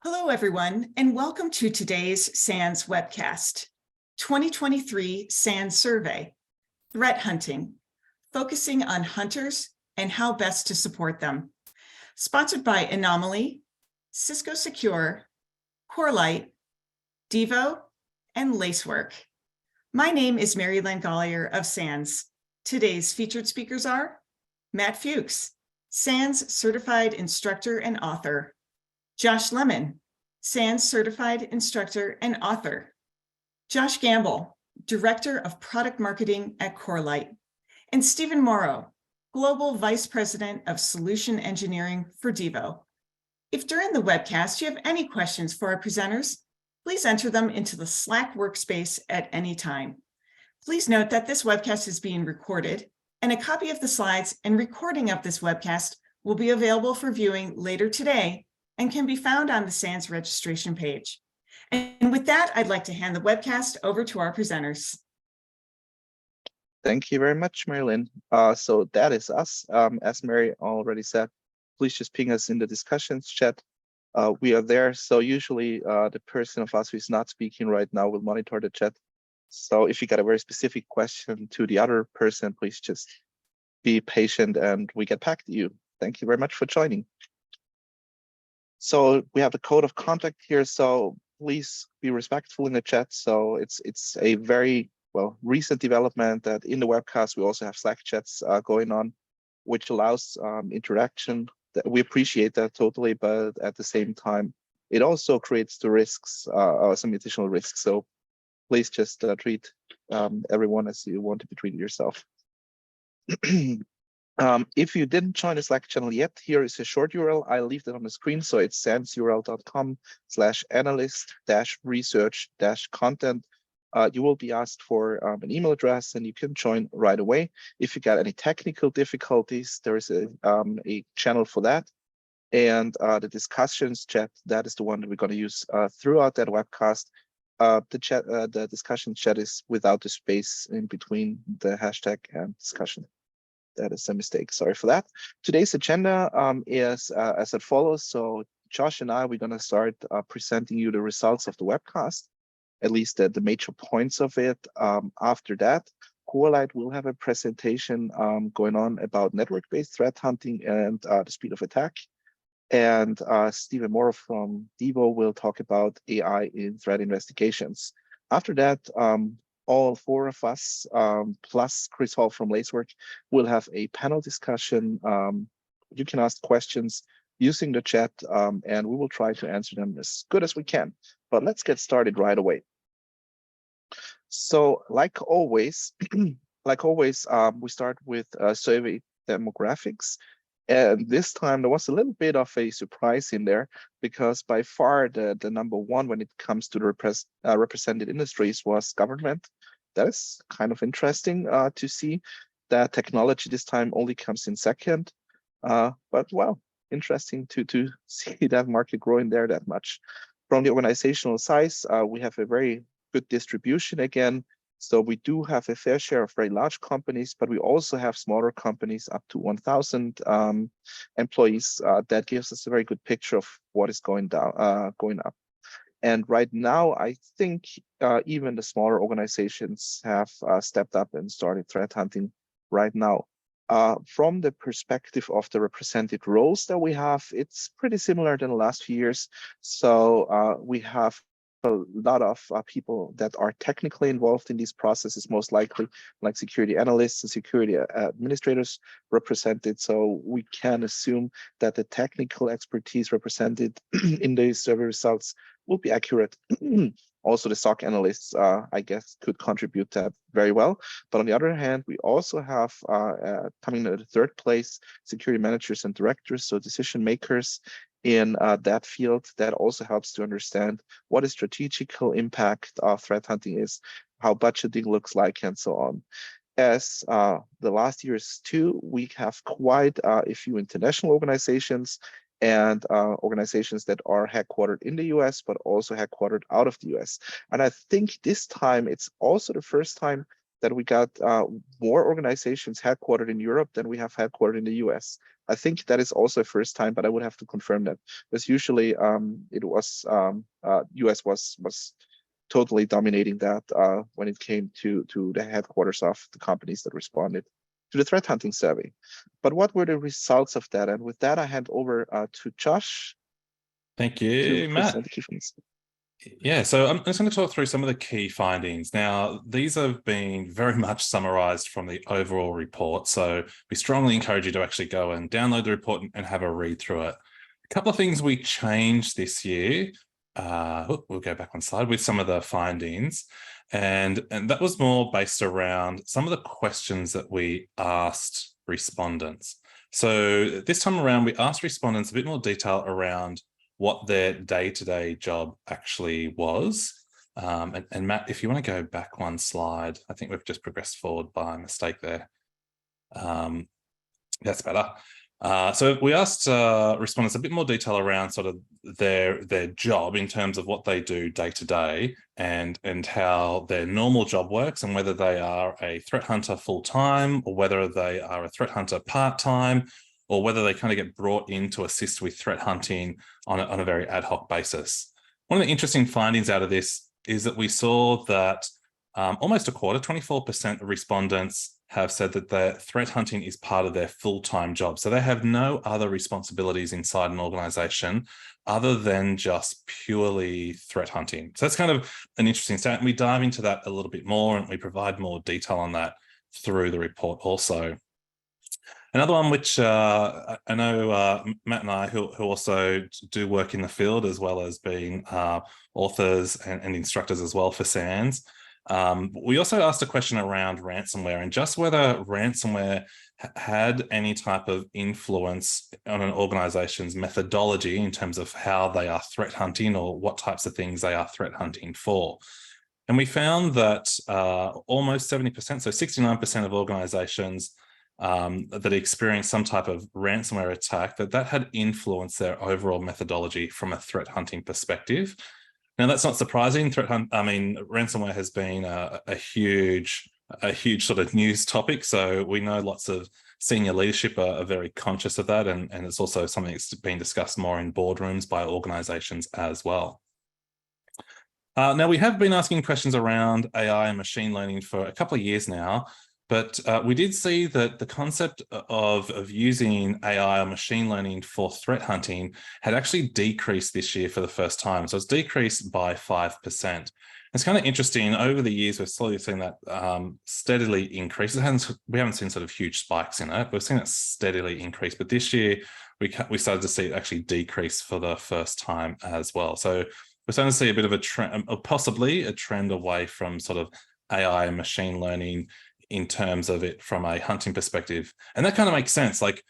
Hello, everyone, and welcome to today's SANS webcast, 2023 SANS Survey, Threat Hunting, focusing on hunters and how best to support them. Sponsored by Anomaly, Cisco Secure, Corelight, Devo, and Lacework. My name is Mary Langolier of SANS. Today's featured speakers are Matt Fuchs, SANS Certified Instructor and Author, Josh Lemon, SANS Certified Instructor and Author, Josh Gamble, Director of Product Marketing at Corelight, and Stephen Morrow, Global Vice President of Solution Engineering for Devo. If during the webcast you have any questions for our presenters, please enter them into the Slack workspace at any time. Please note that this webcast is being recorded, and a copy of the slides and recording of this webcast will be available for viewing later today and can be found on the SANS registration page. And with that, I'd like to hand the webcast over to our presenters. Thank you very much, Marilyn. So that is us. As Mary already said, please just ping us in the discussions chat. We are there. So usually the person of us who is not speaking right now will monitor the chat. So if you got a very specific question to the other person, please just be patient and we get back to you. Thank you very much for joining. So we have the code of conduct here. So please be respectful in the chat. So it's a very recent development that in the webcast, we also have Slack chats going on, which allows interaction. We appreciate that totally, but at the same time, it also creates the risks, some additional risks. So please just treat everyone as you want to be treated yourself. If you didn't join the Slack channel yet, here is a short URL. I'll leave that on the screen. So it's sansurl.com/analyst-research-content. You will be asked for an email address and you can join right away. If you got any technical difficulties, there is a channel for that. And the discussions chat, that is the one that we're going to use throughout that webcast. The discussion chat is without the space in between the hashtag and discussion. That is a mistake. Sorry for that. Today's agenda is as it follows. So Josh and we're going to start presenting you the results of the webcast, at least the major points of it. After that, Corelight will have a presentation going on about network-based threat hunting and the speed of attack. And Stephen Morrow from Devo will talk about AI in threat investigations. After that, all four of us, plus Chris Hall from Lacework, will have a panel discussion. You can ask questions using the chat, and we will try to answer them as good as we can. But let's get started right away. So, like always, we start with survey demographics. And this time there was a little bit of a surprise in there because by far the number one when it comes to the represented industries was government. That is kind of interesting to see that technology this time only comes in second. But well, interesting to see that market growing there that much. From the organizational size, we have a very good distribution again. So we do have a fair share of very large companies, but we also have smaller companies up to 1,000 employees. That gives us a very good picture of what is going up. And right now, I think even the smaller organizations have stepped up and started threat hunting right now. From the perspective of the represented roles that we have, it's pretty similar than the last few years. So we have a lot of people that are technically involved in these processes, most likely like security analysts and security administrators represented. So we can assume that the technical expertise represented in these survey results will be accurate. Also, the SOC analysts, I guess, could contribute that very well. But on the other hand, we also have coming to the third place, security managers and directors, so decision makers in that field. That also helps to understand what the strategical impact of threat hunting is, how budgeting looks like, and so on. As the last years too, we have quite a few international organizations and organizations that are headquartered in the US, but also headquartered out of the US. And I think this time it's also the first time that we got more organizations headquartered in Europe than we have headquartered in the US. I think that is also a first time, but I would have to confirm that, because usually it was US was totally dominating that when it came to the headquarters of the companies that responded to the threat hunting survey. But what were the results of that? And with that, I hand over to Josh. Thank you, Matt. The key findings. Yeah, so I'm just going to talk through some of the key findings. Now, these have been very much summarized from the overall report, so we strongly encourage you to actually go and download the report and have a read through it. A couple of things we changed this year. We'll go back one slide with some of the findings. And that was more based around some of the questions that we asked respondents. So this time around, we asked respondents a bit more detail around what their day-to-day job actually was. And Matt, if you want to go back one slide, I think we've just progressed forward by mistake there. That's better. So we asked respondents a bit more detail around sort of their job in terms of what they do day to day and how their normal job works, and whether they are a threat hunter full-time or whether they are a threat hunter part-time, or whether they kind of get brought in to assist with threat hunting on a very ad hoc basis. One of the interesting findings out of this is that we saw that almost a quarter, 24% of respondents have said that their threat hunting is part of their full-time job. So they have no other responsibilities inside an organization other than just purely threat hunting. So that's kind of an interesting stat. And we dive into that a little bit more, and we provide more detail on that through the report also. Another one which I know Matt and I, who also do work in the field, as well as being authors and instructors as well for SANS, we also asked a question around ransomware and just whether ransomware had any type of influence on an organization's methodology in terms of how they are threat hunting or what types of things they are threat hunting for. And we found that almost 70%, so 69% of organizations that experienced some type of ransomware attack, that had influenced their overall methodology from a threat hunting perspective. Now, that's not surprising. Ransomware has been a huge sort of news topic. So we know lots of senior leadership are very conscious of that. And it's also something that's been discussed more in boardrooms by organizations as well. Now, we have been asking questions around AI and machine learning for a couple of years now. But we did see that the concept of using AI or machine learning for threat hunting had actually decreased this year for the first time. So it's decreased by 5%. It's kind of interesting. Over the years, we've slowly seen that steadily increase. We haven't seen sort of huge spikes in it. We've seen it steadily increase. But this year, we started to see it actually decrease for the first time as well. So we're starting to see a bit of a trend, or possibly a trend away from sort of AI and machine learning in terms of it from a hunting perspective. And that kind of makes sense. Like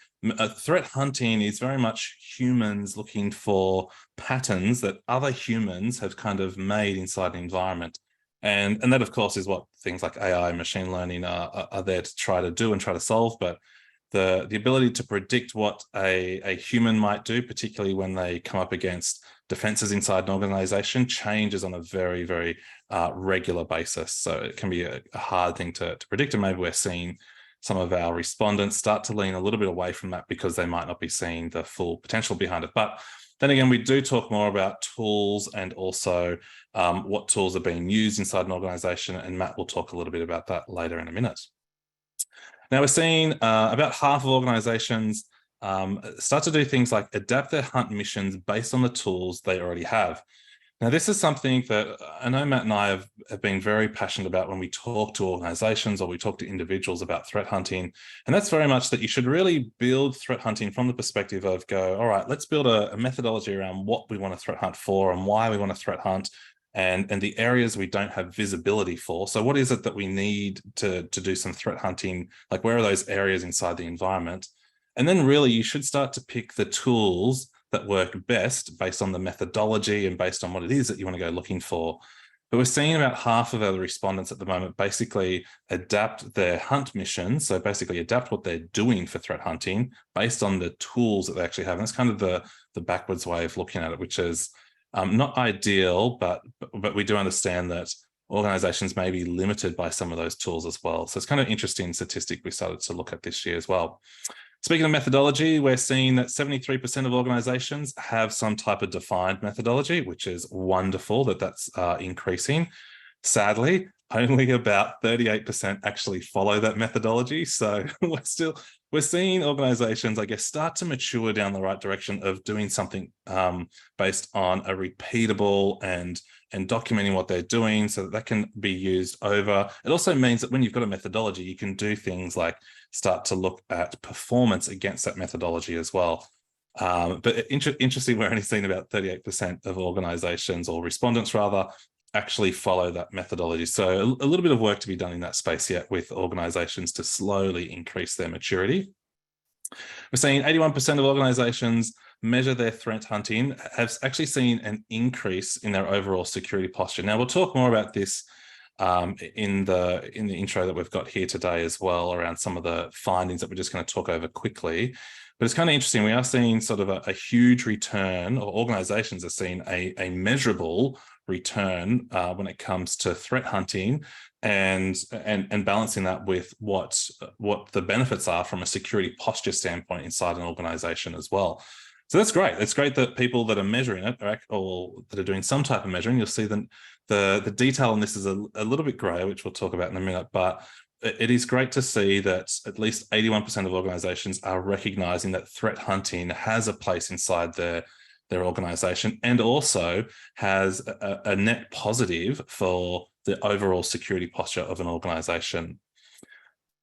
threat hunting is very much humans looking for patterns that other humans have kind of made inside the environment. And that, of course, is what things like AI and machine learning are there to try to do and try to solve. But the ability to predict what a human might do, particularly when they come up against defenses inside an organization, changes on a very, very regular basis. So it can be a hard thing to predict. And maybe we're seeing some of our respondents start to lean a little bit away from that because they might not be seeing the full potential behind it. But then again, we do talk more about tools and also what tools are being used inside an organization. And Matt will talk a little bit about that later in a minute. Now, we're seeing about half of organizations start to do things like adapt their hunt missions based on the tools they already have. Now, this is something that I know Matt and I have been very passionate about when we talk to organizations or we talk to individuals about threat hunting. And that's very much that you should really build threat hunting from the perspective of all right, let's build a methodology around what we want to threat hunt for and why we want to threat hunt and the areas we don't have visibility for. So what is it that we need to do some threat hunting? Like, where are those areas inside the environment? And then really you should start to pick the tools that work best based on the methodology and based on what it is that you want to go looking for. But we're seeing about half of our respondents at the moment basically adapt their hunt mission. So basically adapt what they're doing for threat hunting based on the tools that they actually have. And that's kind of the backwards way of looking at it, which is not ideal, but we do understand that organizations may be limited by some of those tools as well. So it's kind of an interesting statistic we started to look at this year as well. Speaking of methodology, we're seeing that 73% of organizations have some type of defined methodology, which is wonderful that that's increasing. Sadly, only about 38% actually follow that methodology. So we're seeing organizations, I guess, start to mature down the right direction of doing something based on a repeatable and documenting what they're doing so that can be used over. It also means that when you've got a methodology, you can do things like start to look at performance against that methodology as well. But interesting, we're only seeing about 38% of organizations, or respondents rather, actually follow that methodology. So a little bit of work to be done in that space yet with organizations to slowly increase their maturity. We're seeing 81% of organizations measure their threat hunting, have actually seen an increase in their overall security posture. Now, we'll talk more about this in the intro that we've got here today as well, around some of the findings that we're just going to talk over quickly. But it's kind of interesting. We are seeing sort of a huge return, or organizations are seeing a measurable return when it comes to threat hunting and balancing that with what the benefits are from a security posture standpoint inside an organization as well. So that's great. It's great that people that are measuring it, or that are doing some type of measuring, you'll see that the detail on this is a little bit grey, which we'll talk about in a minute, but it is great to see that at least 81% of organizations are recognizing that threat hunting has a place inside their organization, and also has a net positive for the overall security posture of an organization.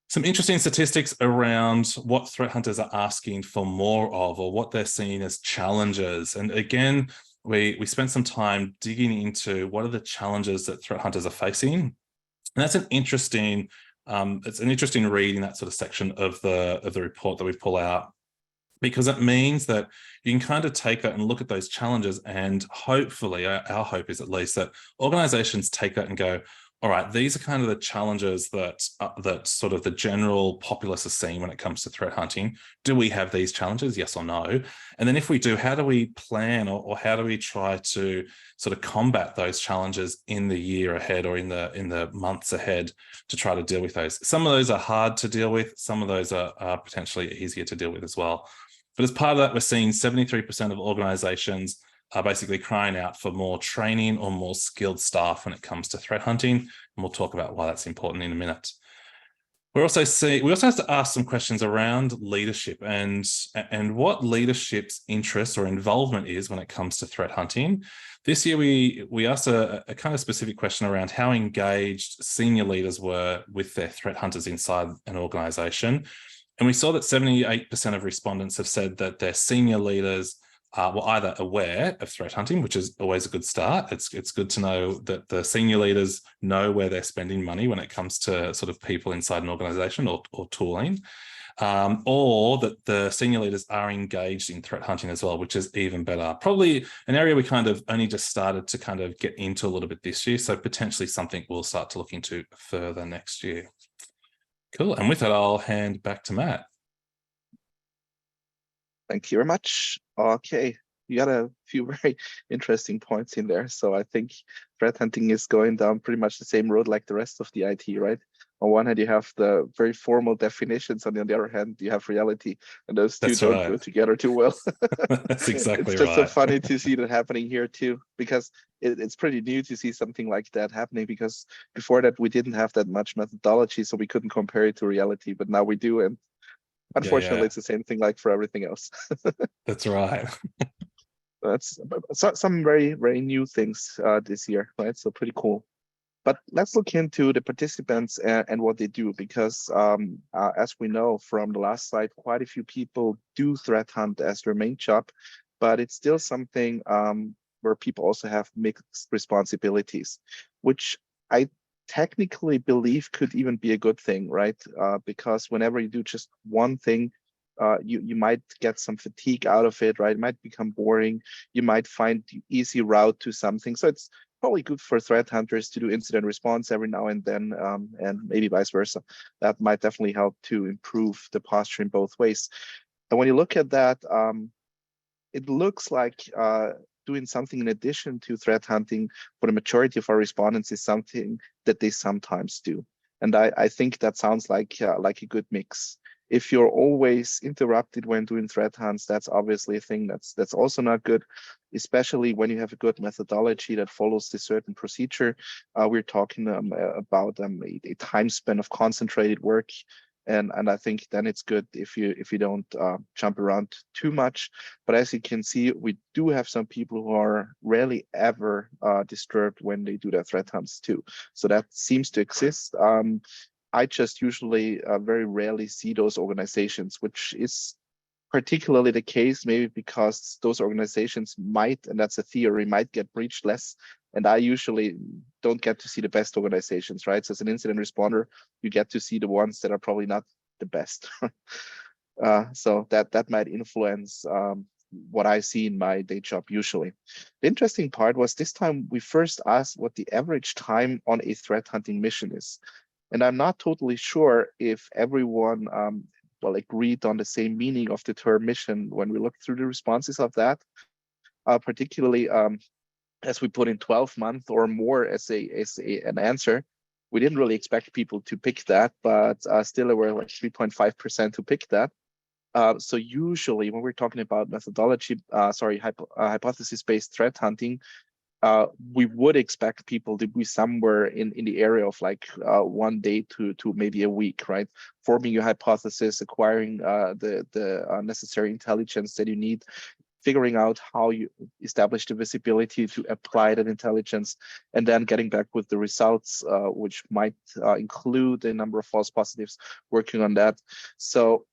Some interesting statistics around what threat hunters are asking for more of, or what they're seeing as challenges. And again, we spent some time digging into what are the challenges that threat hunters are facing. And that's an interesting, it's an interesting read in that sort of section of the report that we pull out, because it means that you can kind of take that and look at those challenges, and hopefully, our hope is at least that organizations take that and go, all right, these are kind of the challenges that sort of the general populace are seeing when it comes to threat hunting. Do we have these challenges? Yes or no? And then if we do, how do we plan, or how do we try to sort of combat those challenges in the year ahead, or in the months ahead, to try to deal with those? Some of those are hard to deal with. Some of those are potentially easier to deal with as well. But as part of that, we're seeing 73% of organizations are basically crying out for more training or more skilled staff when it comes to threat hunting. And we'll talk about why that's important in a minute. We also have to ask some questions around leadership and what leadership's interest or involvement is when it comes to threat hunting. This year, we asked a kind of specific question around how engaged senior leaders were with their threat hunters inside an organization. And we saw that 78% of respondents have said that their senior leaders were either aware of threat hunting, which is always a good start. It's good to know that the senior leaders know where they're spending money when it comes to sort of people inside an organization, or tooling, or that the senior leaders are engaged in threat hunting as well, which is even better. Probably an area we kind of only just started to kind of get into a little bit this year, so potentially something we'll start to look into further next year. Cool. And with that, I'll hand back to Matt. Thank you very much. Okay, you got a few very interesting points in there. So I think threat hunting is going down pretty much the same road like the rest of the IT, right? On one hand, you have the very formal definitions, and on the other hand, you have reality, and those two don't go together too well. That's exactly right. It's just so right. funny to see that happening here too, because it's pretty new to see something like that happening, because before that, we didn't have that much methodology, so we couldn't compare it to reality, but now we do, and unfortunately, it's the same thing like for everything else. That's right. That's some very, very new things this year, right? So pretty cool. But let's look into the participants and what they do, because as we know from the last slide, quite a few people do threat hunt as their main job, but it's still something where people also have mixed responsibilities, which I technically believe could even be a good thing, right? Because whenever you do just one thing, you might get some fatigue out of it, right? It might become boring. You might find the easy route to something. So it's probably good for threat hunters to do incident response every now and then, and maybe vice versa. That might definitely help to improve the posture in both ways. And when you look at that, it looks like doing something in addition to threat hunting for the majority of our respondents is something that they sometimes do. And I think that sounds like a good mix. If you're always interrupted when doing threat hunts, that's obviously a thing that's also not good, especially when you have a good methodology that follows a certain procedure. We're talking about a time span of concentrated work. And I think then it's good if you don't jump around too much. But as you can see, we do have some people who are rarely ever disturbed when they do their threat hunts too. So that seems to exist. I just usually very rarely see those organizations, which is particularly the case maybe because those organizations might, and that's a theory, might get breached less. And I usually don't get to see the best organizations, right? So as an incident responder, you get to see the ones that are probably not the best. So that might influence what I see in my day job usually. The interesting part was this time we first asked what the average time on a threat hunting mission is. And I'm not totally sure if everyone agreed on the same meaning of the term mission when we looked through the responses of that, particularly as we put in 12 months or more as an answer. We didn't really expect people to pick that, but still there were like 3.5% who picked that. So usually when we're talking about methodology, hypothesis-based threat hunting, we would expect people to be somewhere in the area of like 1 day to maybe a week, right? Forming your hypothesis, acquiring the necessary intelligence that you need, figuring out how you establish the visibility to apply that intelligence, and then getting back with the results, which might include a number of false positives, working on that. So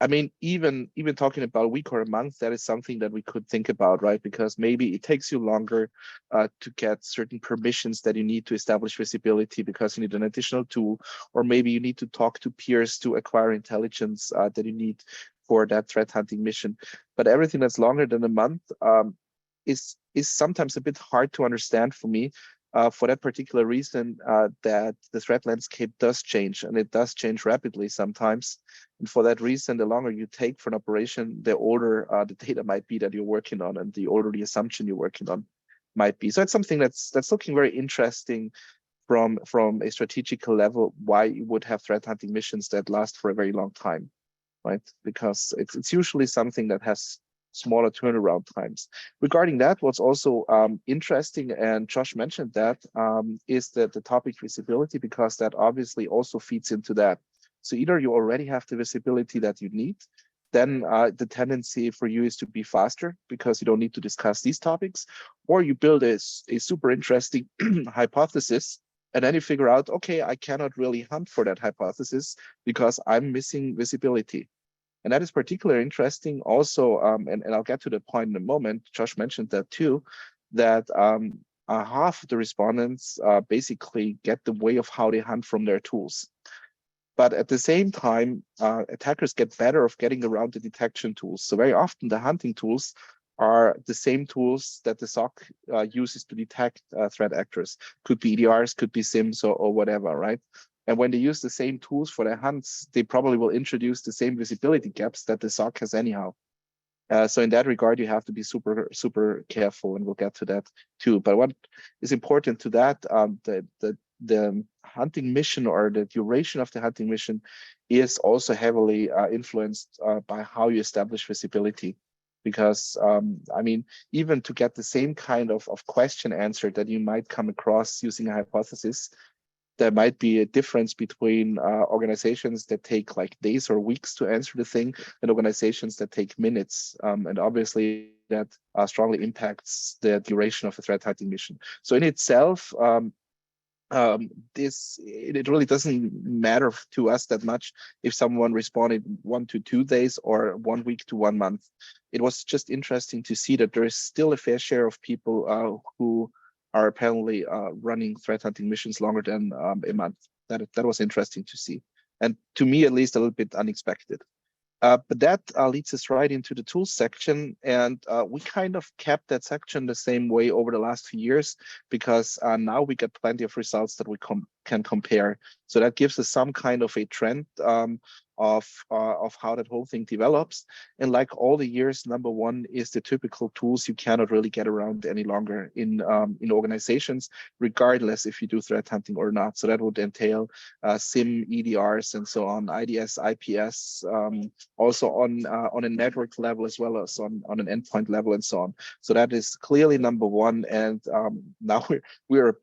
I mean, even talking about a week or a month, that is something that we could think about, right? Because maybe it takes you longer to get certain permissions that you need to establish visibility because you need an additional tool, or maybe you need to talk to peers to acquire intelligence that you need for that threat hunting mission. But everything that's longer than a month is sometimes a bit hard to understand for me. For that particular reason, that the threat landscape does change, and it does change rapidly sometimes. And for that reason, the longer you take for an operation, the older the data might be that you're working on, and the older the assumption you're working on might be. So it's something that's looking very interesting from a strategical level, why you would have threat hunting missions that last for a very long time, right? Because it's usually something that has smaller turnaround times. Regarding that, what's also interesting, and Josh mentioned that, is the topic visibility, because that obviously also feeds into that. So either you already have the visibility that you need, then the tendency for you is to be faster because you don't need to discuss these topics, or you build a super interesting hypothesis, and then you figure out, okay, I cannot really hunt for that hypothesis because I'm missing visibility. And that is particularly interesting also, and I'll get to the point in a moment, Josh mentioned that too, that half of the respondents basically get the way of how they hunt from their tools. But at the same time, attackers get better of getting around the detection tools. So very often the hunting tools are the same tools that the SOC uses to detect threat actors. Could be EDRs, could be SIMs or whatever, right? And when they use the same tools for their hunts, they probably will introduce the same visibility gaps that the SOC has anyhow. So in that regard, you have to be super, super careful, and we'll get to that too. But what is important to that, the hunting mission or the duration of the hunting mission is also heavily influenced by how you establish visibility. Because I mean, even to get the same kind of question answered that you might come across using a hypothesis, there might be a difference between organizations that take like days or weeks to answer the thing and organizations that take minutes. And obviously that strongly impacts the duration of a threat hunting mission. So in itself, it really doesn't matter to us that much if someone responded 1 to 2 days or 1 week to 1 month. It was just interesting to see that there is still a fair share of people who are apparently running threat hunting missions longer than a month. That was interesting to see, and to me at least a little bit unexpected. But that leads us right into the tools section, and we kind of kept that section the same way over the last few years, because now we get plenty of results that we can compare. So that gives us some kind of a trend. of how that whole thing develops. And like all the years, number one is the typical tools you cannot really get around any longer in organizations, regardless if you do threat hunting or not. So that would entail SIM, EDRs, and so on, IDS, IPS, also on a network level as well as on an endpoint level and so on. So that is clearly number one. And now we're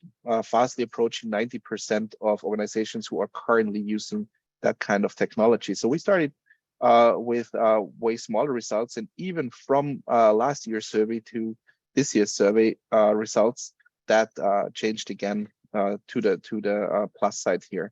fastly approaching 90% of organizations who are currently using that kind of technology. So we started with way smaller results, and even from last year's survey to this year's survey results, that changed again to the plus side here.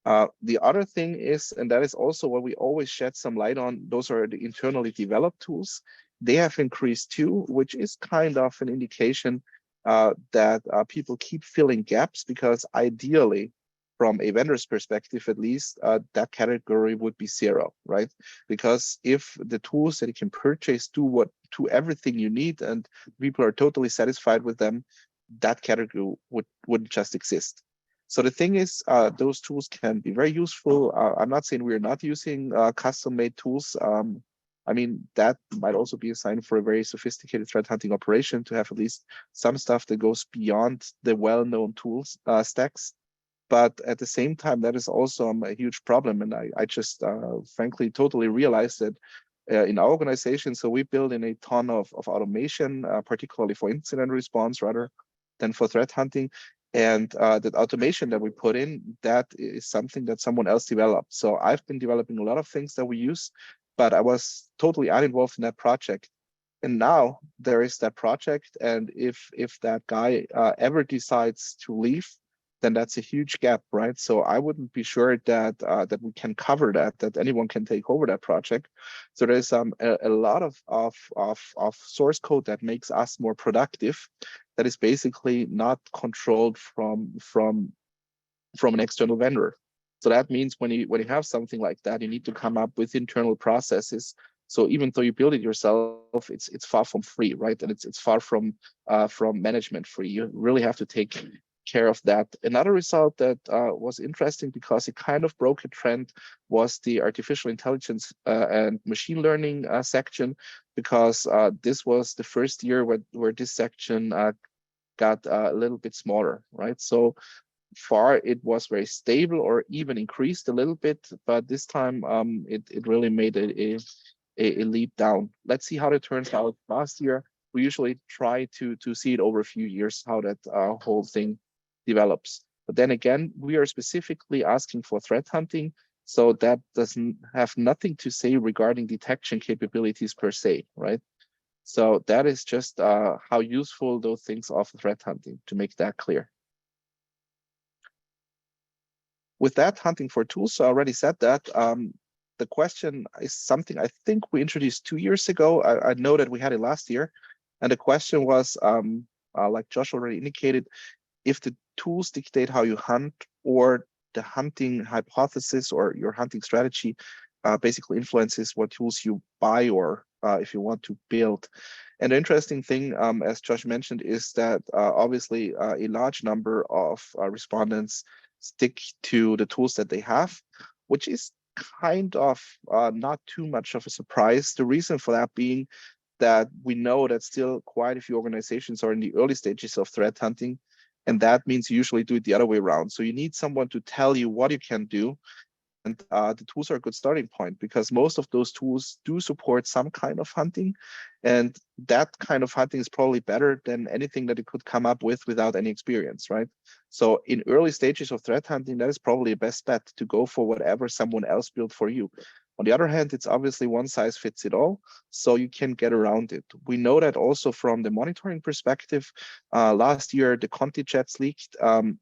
The other thing is, and that is also what we always shed some light on, those are the internally developed tools. They have increased too, which is kind of an indication that people keep filling gaps, because ideally, from a vendor's perspective at least, that category would be zero, right? Because if the tools that you can purchase do everything you need and people are totally satisfied with them, that category wouldn't just exist. So the thing is, those tools can be very useful. I'm not saying we're not using custom-made tools. I mean, that might also be a sign for a very sophisticated threat hunting operation to have at least some stuff that goes beyond the well-known tools stacks. But at the same time, that is also a huge problem. And I just frankly totally realized that in our organization, so we build in a ton of automation, particularly for incident response rather than for threat hunting. And that automation that we put in, that is something that someone else developed. So I've been developing a lot of things that we use, but I was totally uninvolved in that project. And now there is that project. And if that guy ever decides to leave, then that's a huge gap, right? So I wouldn't be sure that that we can cover that anyone can take over that project. So there's a lot of source code that makes us more productive, that is basically not controlled from an external vendor. So that means when you have something like that, you need to come up with internal processes. So even though you build it yourself, it's far from free, right? And it's far from management free. You really have to take care of that. Another result that was interesting, because it kind of broke a trend, was the artificial intelligence and machine learning section, because this was the first year where this section got a little bit smaller, right? So far it was very stable or even increased a little bit, but this time it really made a leap down. Let's see how it turns out. Last year, we usually try to see it over a few years, how that whole thing develops. But then again, we are specifically asking for threat hunting, so that doesn't have nothing to say regarding detection capabilities per se, right? So that is just how useful those things are for threat hunting, to make that clear. With that, hunting for tools, so I already said that. The question is something I think we introduced 2 years ago. I know that we had it last year. And the question was, like Josh already indicated, if the tools dictate how you hunt, or the hunting hypothesis or your hunting strategy basically influences what tools you buy, or if you want to build. And the interesting thing, as Josh mentioned, is that obviously a large number of respondents stick to the tools that they have, which is kind of not too much of a surprise. The reason for that being that we know that still quite a few organizations are in the early stages of threat hunting, and that means you usually do it the other way around. So you need someone to tell you what you can do. And the tools are a good starting point, because most of those tools do support some kind of hunting. And that kind of hunting is probably better than anything that it could come up with without any experience, right? So in early stages of threat hunting, that is probably the best bet, to go for whatever someone else built for you. On the other hand, it's obviously one size fits it all, so you can get around it. We know that also from the monitoring perspective. Last year, the Conti chats leaked,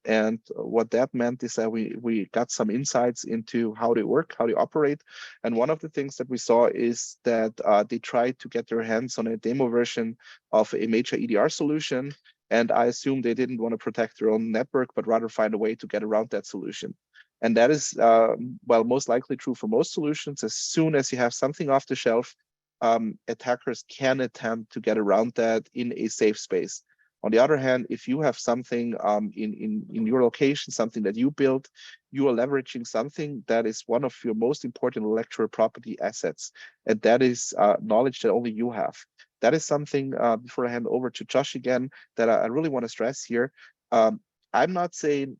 and what that meant is that we got some insights into how they work, how they operate. And one of the things that we saw is that they tried to get their hands on a demo version of a major EDR solution. And I assume they didn't want to protect their own network, but rather find a way to get around that solution. And that is, well, most likely true for most solutions. As soon as you have something off the shelf, attackers can attempt to get around that in a safe space. On the other hand, if you have something in your location, something that you built, you are leveraging something that is one of your most important intellectual property assets, and that is knowledge that only you have. That is something, before I hand over to Josh again, that I really want to stress here. I'm not saying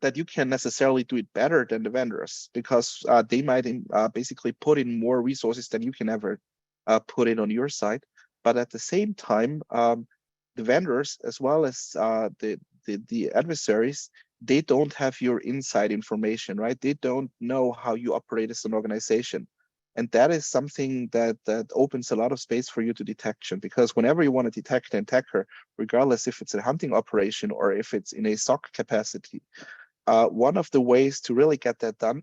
that you can necessarily do it better than the vendors, because they might basically put in more resources than you can ever put in on your side. But at the same time, the vendors, as well as the adversaries, they don't have your inside information, right? They don't know how you operate as an organization. And that is something that opens a lot of space for you to detection, because whenever you want to detect an attacker, regardless if it's a hunting operation or if it's in a SOC capacity, one of the ways to really get that done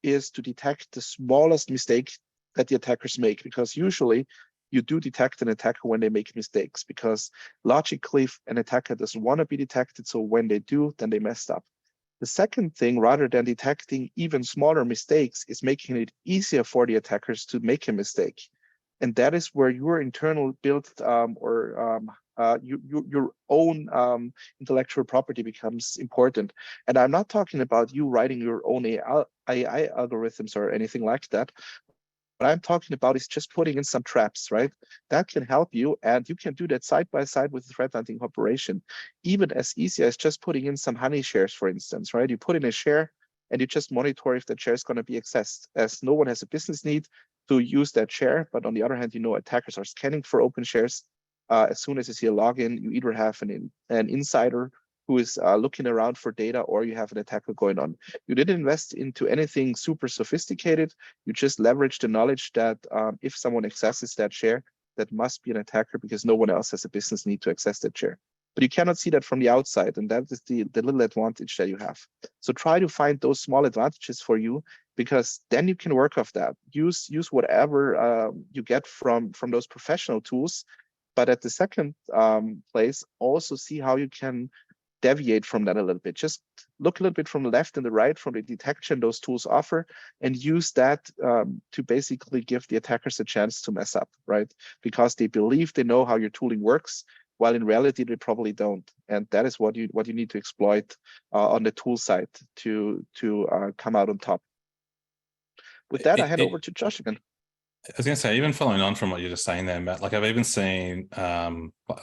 is to detect the smallest mistake that the attackers make, because usually you do detect an attacker when they make mistakes, because logically an attacker doesn't want to be detected. So when they do, then they messed up. The second thing, rather than detecting even smaller mistakes, is making it easier for the attackers to make a mistake. And that is where your internal built your own intellectual property becomes important. And I'm not talking about you writing your own AI algorithms or anything like that. What I'm talking about is just putting in some traps, right? That can help you, and you can do that side by side with the threat hunting operation. Even as easy as just putting in some honey shares, for instance, right? You put in a share and you just monitor if that share is going to be accessed, as no one has a business need to use that share. But on the other hand, attackers are scanning for open shares. As soon as you see a login, you either have an insider who is looking around for data, or you have an attacker going on. You didn't invest into anything super sophisticated. You just leverage the knowledge that if someone accesses that share, that must be an attacker, because no one else has a business need to access that share. But you cannot see that from the outside, and that is the little advantage that you have. So try to find those small advantages for you, because then you can work off that. Use whatever you get from those professional tools, but at the second place, also see how you can deviate from that a little bit. Just look a little bit from the left and the right from the detection those tools offer, and use that to basically give the attackers a chance to mess up, right? Because they believe they know how your tooling works, while in reality they probably don't. And that is what you need to exploit on the tool side to come out on top. With that, I hand over to Josh again. I was going to say, even following on from what you're just saying there, Matt, like I've even seen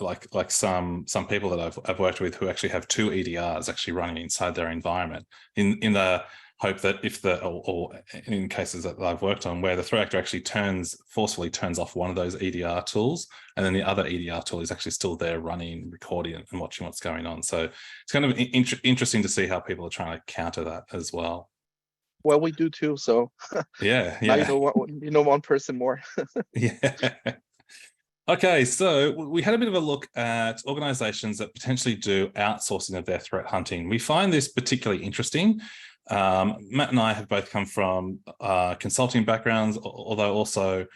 like some people that I've worked with who actually have two EDRs actually running inside their environment in the hope that if or in cases that I've worked on where the threat actor actually forcefully turns off one of those EDR tools, and then the other EDR tool is actually still there running, recording and watching what's going on. So it's kind of interesting to see how people are trying to counter that as well. Well, we do too. So yeah. Now you know one person more. Yeah. Okay, so we had a bit of a look at organizations that potentially do outsourcing of their threat hunting. We find this particularly interesting. Matt and I have both come from consulting backgrounds, although also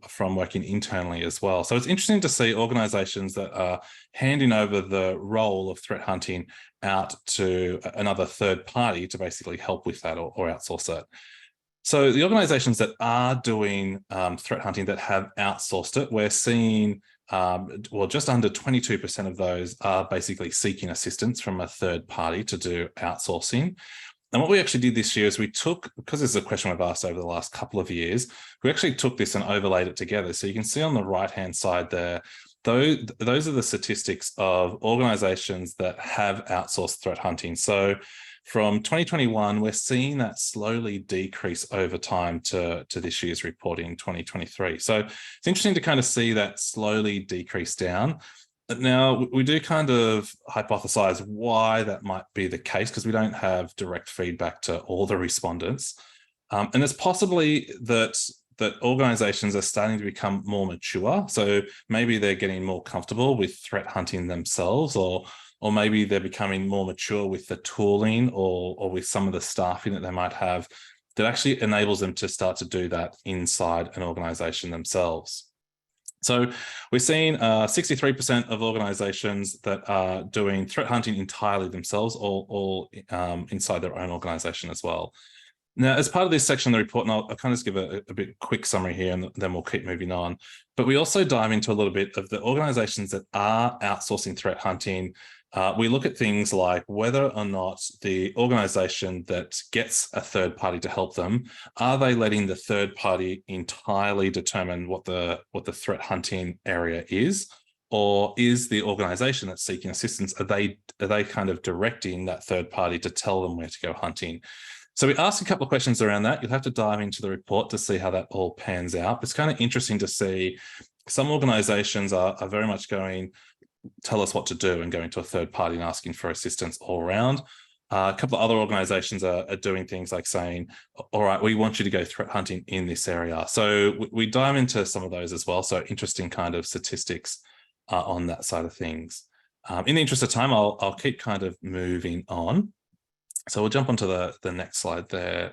from working internally as well. So it's interesting to see organizations that are handing over the role of threat hunting out to another third party to basically help with that or outsource that. So the organizations that are doing threat hunting that have outsourced it, we're seeing, just under 22% of those are basically seeking assistance from a third party to do outsourcing. And what we actually did this year is we took, because this is a question we've asked over the last couple of years, we actually took this and overlaid it together. So you can see on the right-hand side there, those are the statistics of organizations that have outsourced threat hunting. So from 2021, we're seeing that slowly decrease over time to this year's reporting in 2023. So it's interesting to kind of see that slowly decrease down. Now, we do kind of hypothesize why that might be the case, because we don't have direct feedback to all the respondents. And it's possibly that organizations are starting to become more mature. So maybe they're getting more comfortable with threat hunting themselves, or maybe they're becoming more mature with the tooling or with some of the staffing that they might have that actually enables them to start to do that inside an organization themselves. So we're seeing 63% of organizations that are doing threat hunting entirely themselves, all inside their own organization as well. Now, as part of this section of the report, and I'll kind of just give a bit quick summary here, and then we'll keep moving on. But we also dive into a little bit of the organizations that are outsourcing threat hunting. We look at things like whether or not the organization that gets a third party to help them, are they letting the third party entirely determine what the threat hunting area is? Or is the organization that's seeking assistance, are they kind of directing that third party to tell them where to go hunting? So we asked a couple of questions around that. You'll have to dive into the report to see how that all pans out. It's kind of interesting to see some organizations are very much going, tell us what to do, and going to a third party and asking for assistance all around. A couple of other organizations are doing things like saying, all right, we want you to go threat hunting in this area. So we dive into some of those as well. So interesting kind of statistics on that side of things. In the interest of time, I'll keep kind of moving on. So we'll jump onto the next slide there.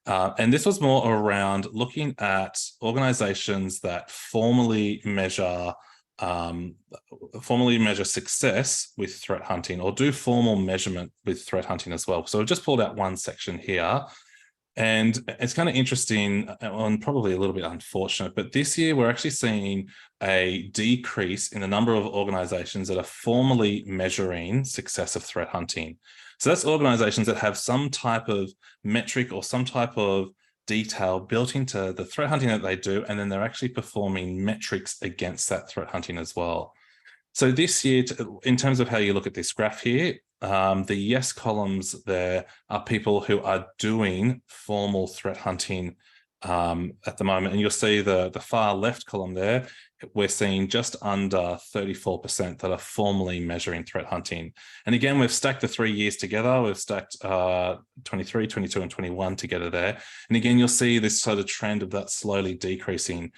And this was more around looking at organizations that formally measure success with threat hunting, or do formal measurement with threat hunting as well. So I've just pulled out one section here. And it's kind of interesting and probably a little bit unfortunate, but this year we're actually seeing a decrease in the number of organizations that are formally measuring success of threat hunting. So that's organizations that have some type of metric or some type of detail built into the threat hunting that they do, and then they're actually performing metrics against that threat hunting as well. So this year, in terms of how you look at this graph here, the yes columns there are people who are doing formal threat hunting at the moment. And you'll see the far left column there, we're seeing just under 34% that are formally measuring threat hunting. And again, we've stacked the 3 years together. We've stacked 23, 22, and 21 together there. And again, you'll see this sort of trend of that slowly decreasing,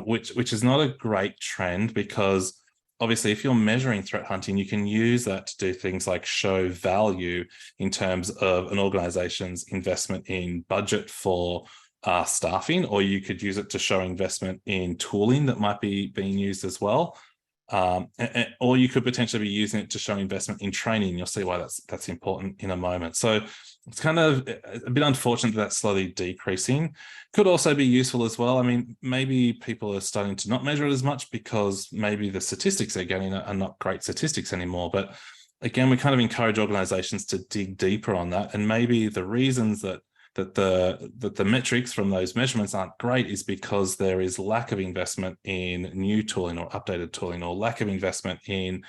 which is not a great trend, because obviously, if you're measuring threat hunting, you can use that to do things like show value in terms of an organization's investment in budget for staffing, or you could use it to show investment in tooling that might be being used as well. Or you could potentially be using it to show investment in training. You'll see why that's important in a moment. So it's kind of a bit unfortunate that that's slowly decreasing. Could also be useful as well. I mean, maybe people are starting to not measure it as much because maybe the statistics they're getting are not great statistics anymore. But again, we kind of encourage organizations to dig deeper on that. And maybe the reasons that the metrics from those measurements aren't great is because there is lack of investment in new tooling or updated tooling, or lack of investment in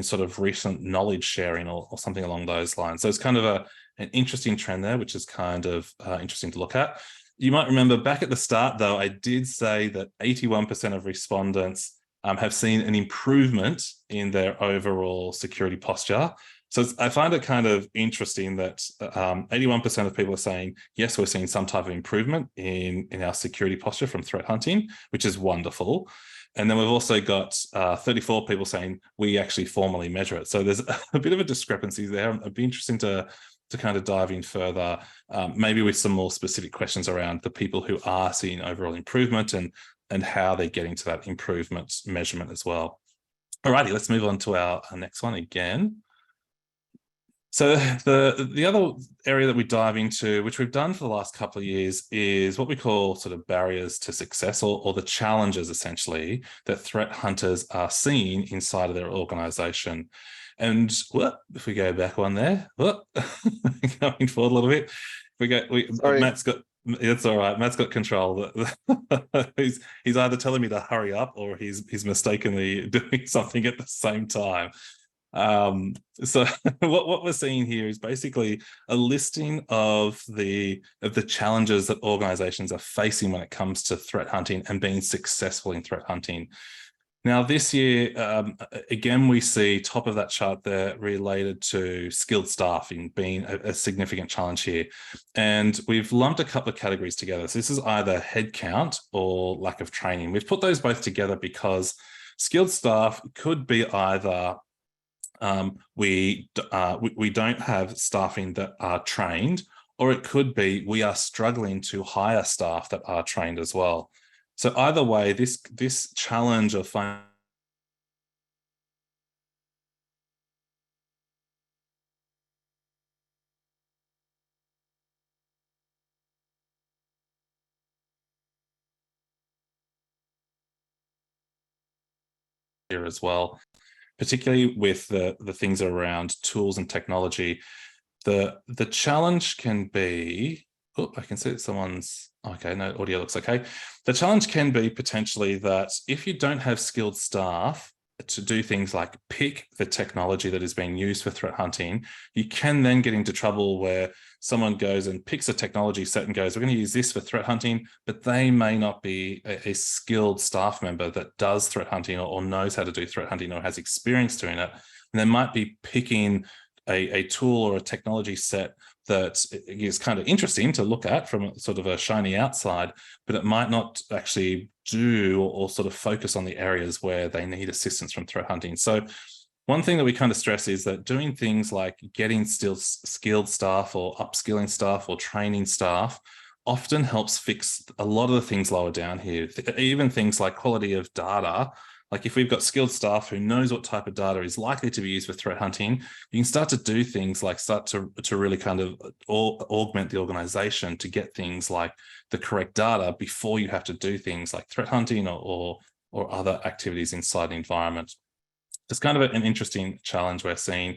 sort of recent knowledge sharing or something along those lines. So it's kind of an interesting trend there, which is kind of interesting to look at. You might remember back at the start, though, I did say that 81% of respondents have seen an improvement in their overall security posture. So I find it kind of interesting that 81% of people are saying, yes, we're seeing some type of improvement in our security posture from threat hunting, which is wonderful. And then we've also got 34 people saying we actually formally measure it. So there's a bit of a discrepancy there. It'd be interesting to kind of dive in further, maybe with some more specific questions around the people who are seeing overall improvement and how they're getting to that improvement measurement as well. Alrighty, let's move on to our next one again. So the other area that we dive into, which we've done for the last couple of years, is what we call sort of barriers to success, or the challenges essentially that threat hunters are seeing inside of their organization. And if we go back one there, going forward a little bit, Matt's got, it's all right. Matt's got control. he's either telling me to hurry up, or he's mistakenly doing something at the same time. So what we're seeing here is basically a listing of the challenges that organizations are facing when it comes to threat hunting and being successful in threat hunting. Now, this year, again, we see top of that chart there related to skilled staffing being a significant challenge here. And we've lumped a couple of categories together. So this is either headcount or lack of training. We've put those both together because skilled staff could be either we don't have staffing that are trained, or it could be we are struggling to hire staff that are trained as well. So either way, this challenge of finding here as well, particularly with the things around tools and technology. The challenge can be, oh, I can see that someone's, okay, no, audio looks okay. The challenge can be potentially that if you don't have skilled staff to do things like pick the technology that is being used for threat hunting, you can then get into trouble where someone goes and picks a technology set and goes, we're going to use this for threat hunting, but they may not be a skilled staff member that does threat hunting or knows how to do threat hunting or has experience doing it. And they might be picking a tool or a technology set that is kind of interesting to look at from sort of a shiny outside, but it might not actually do or sort of focus on the areas where they need assistance from threat hunting. So one thing that we kind of stress is that doing things like getting skilled staff or upskilling staff or training staff often helps fix a lot of the things lower down here, even things like quality of data. Like if we've got skilled staff who knows what type of data is likely to be used for threat hunting, you can start to do things like start to really kind of augment the organization to get things like the correct data before you have to do things like threat hunting or other activities inside the environment. It's kind of an interesting challenge we're seeing.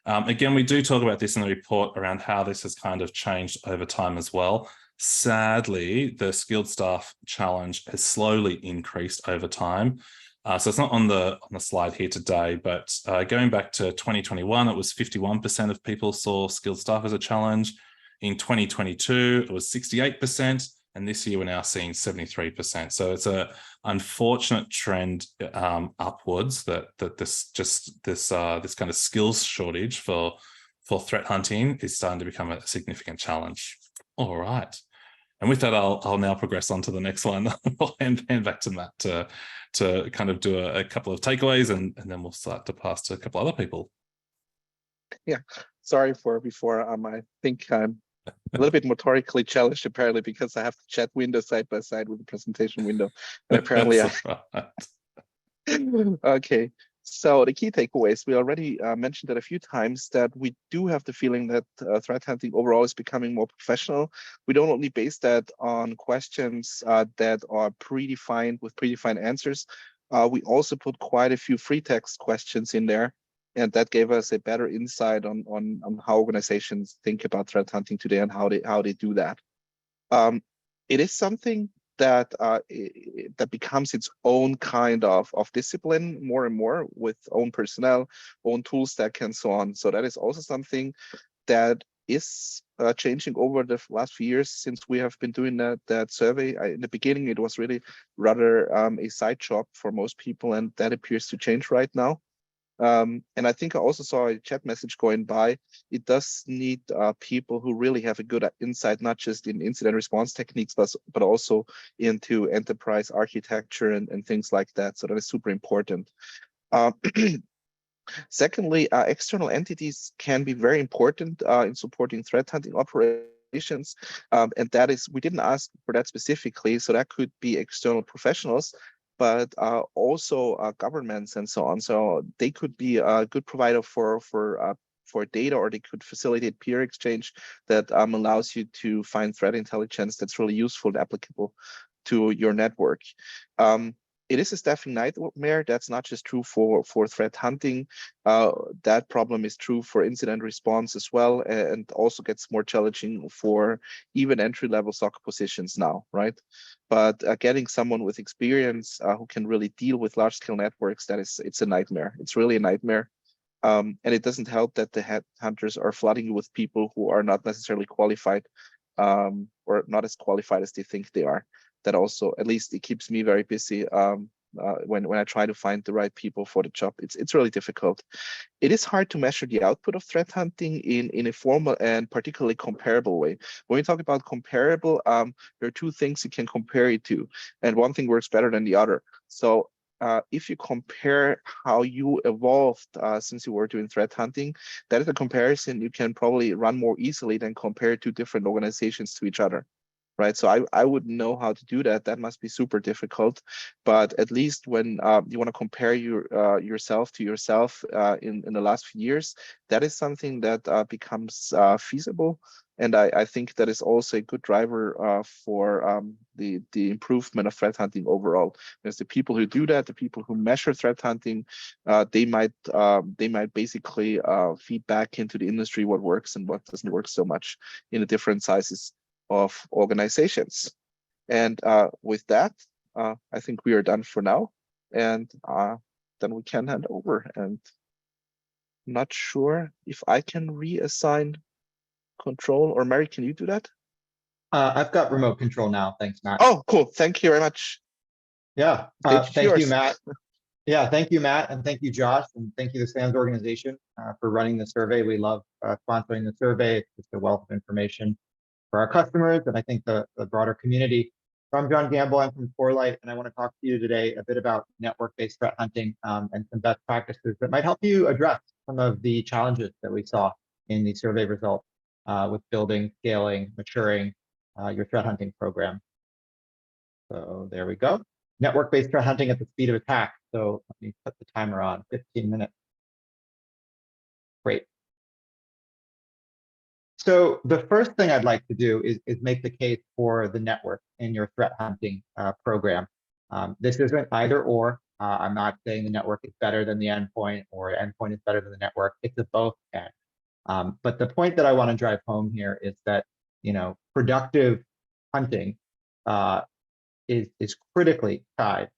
Again, we do talk about this in the report around how this has kind of changed over time as well. Sadly, the skilled staff challenge has slowly increased over time. So it's not on the slide here today, but going back to 2021, it was 51% of people saw skilled staff as a challenge. In 2022, it was 68%, and this year we're now seeing 73%. So it's a unfortunate trend upwards that this kind of skills shortage for threat hunting is starting to become a significant challenge. All right. And with that, I'll now progress on to the next one. I'll hand back to Matt to kind of do a couple of takeaways, and then we'll start to pass to a couple other people. Yeah, sorry for before. I think I'm a little bit motorically challenged apparently because I have the chat window side by side with the presentation window, and apparently Okay. So the key takeaways, we already mentioned it a few times, that we do have the feeling that threat hunting overall is becoming more professional. We don't only base that on questions that are predefined with predefined answers. We also put quite a few free text questions in there, and that gave us a better insight on how organizations think about threat hunting today and how they do that. It is something that that becomes its own kind of discipline more and more, with own personnel, own tool stack, and so on. So that is also something that is changing over the last few years since we have been doing that survey. In the beginning, it was really rather a side job for most people, and that appears to change right now. And I think I also saw a chat message going by. It does need people who really have a good insight, not just in incident response techniques, but also into enterprise architecture and things like that. So that is super important. Secondly, external entities can be very important in supporting threat hunting operations. And that is, we didn't ask for that specifically, so that could be external professionals, but also governments and so on. So they could be a good provider for data, or they could facilitate peer exchange that allows you to find threat intelligence that's really useful and applicable to your network. It is a staffing nightmare. That's not just true for threat hunting. That problem is true for incident response as well, and also gets more challenging for even entry-level SOC positions now, right? But getting someone with experience who can really deal with large-scale networks, it's a nightmare. It's really a nightmare. And it doesn't help that the headhunters are flooding you with people who are not necessarily qualified, or not as qualified as they think they are. That also, at least it keeps me very busy when I try to find the right people for the job. It's really difficult. It is hard to measure the output of threat hunting in a formal and particularly comparable way. When we talk about comparable, there are two things you can compare it to, and one thing works better than the other. So if you compare how you evolved since you were doing threat hunting, that is a comparison you can probably run more easily than compare two different organizations to each other. right? So I wouldn't know how to do that. That must be super difficult. But at least when you want to compare yourself to yourself in the last few years, that is something that becomes feasible. And I think that is also a good driver for the improvement of threat hunting overall. Because the people who do that, the people who measure threat hunting, they might basically feed back into the industry what works and what doesn't work so much in the different sizes of organizations. And with that, I think we are done for now. And then we can hand over. And I'm not sure if I can reassign control, or Mary, can you do that? I've got remote control now. Thanks, Matt. Oh, cool. Thank you very much. Yeah. Stage is Thank you, yours. Matt. Yeah, thank you, Matt, and thank you, Josh, and thank you, the SANS organization, for running the survey. We love sponsoring the survey. It's just a wealth of information for our customers, and I think the broader community. So I'm John Gamble. I'm from Corelight, and I want to talk to you today a bit about network-based threat hunting and some best practices that might help you address some of the challenges that we saw in the survey results with building, scaling, maturing your threat hunting program. So there we go. Network-based threat hunting at the speed of attack. So let me put the timer on, 15 minutes. Great. So the first thing I'd like to do is make the case for the network in your threat hunting program. This isn't either or. I'm not saying the network is better than the endpoint or endpoint is better than the network. It's a both and. But the point that I want to drive home here is that, productive hunting is critically tied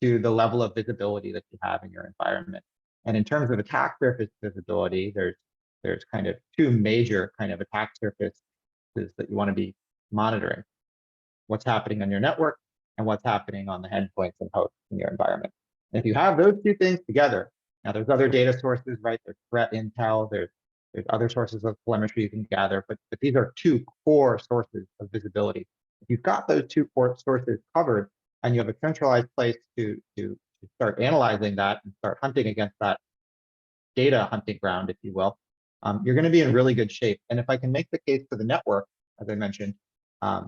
to the level of visibility that you have in your environment. And in terms of attack surface visibility, there's kind of two major kind of attack surfaces that you want to be monitoring: what's happening on your network and what's happening on the endpoints and hosts in your environment. And if you have those two things together, now there's other data sources, right? There's threat intel, there's other sources of telemetry you can gather, but these are two core sources of visibility. If you've got those two core sources covered and you have a centralized place to start analyzing that and start hunting against that data hunting ground, if you will, you're going to be in really good shape. And if I can make the case for the network, as I mentioned, I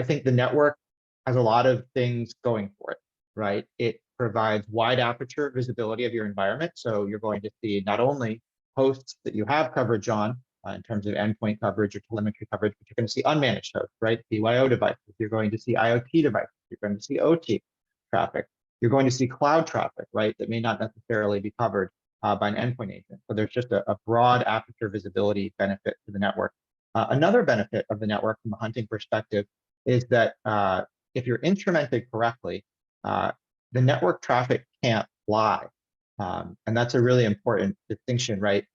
think the network has a lot of things going for it, right? It provides wide aperture visibility of your environment. So you're going to see not only hosts that you have coverage on in terms of endpoint coverage or telemetry coverage, but you're going to see unmanaged hosts, right? BYO devices. You're going to see IoT devices. You're going to see OT traffic. You're going to see cloud traffic, right? That may not necessarily be covered by an endpoint agent. So there's just a broad aperture visibility benefit to the network. Another benefit of the network from a hunting perspective is that if you're instrumented correctly, the network traffic can't lie. And that's a really important distinction, right?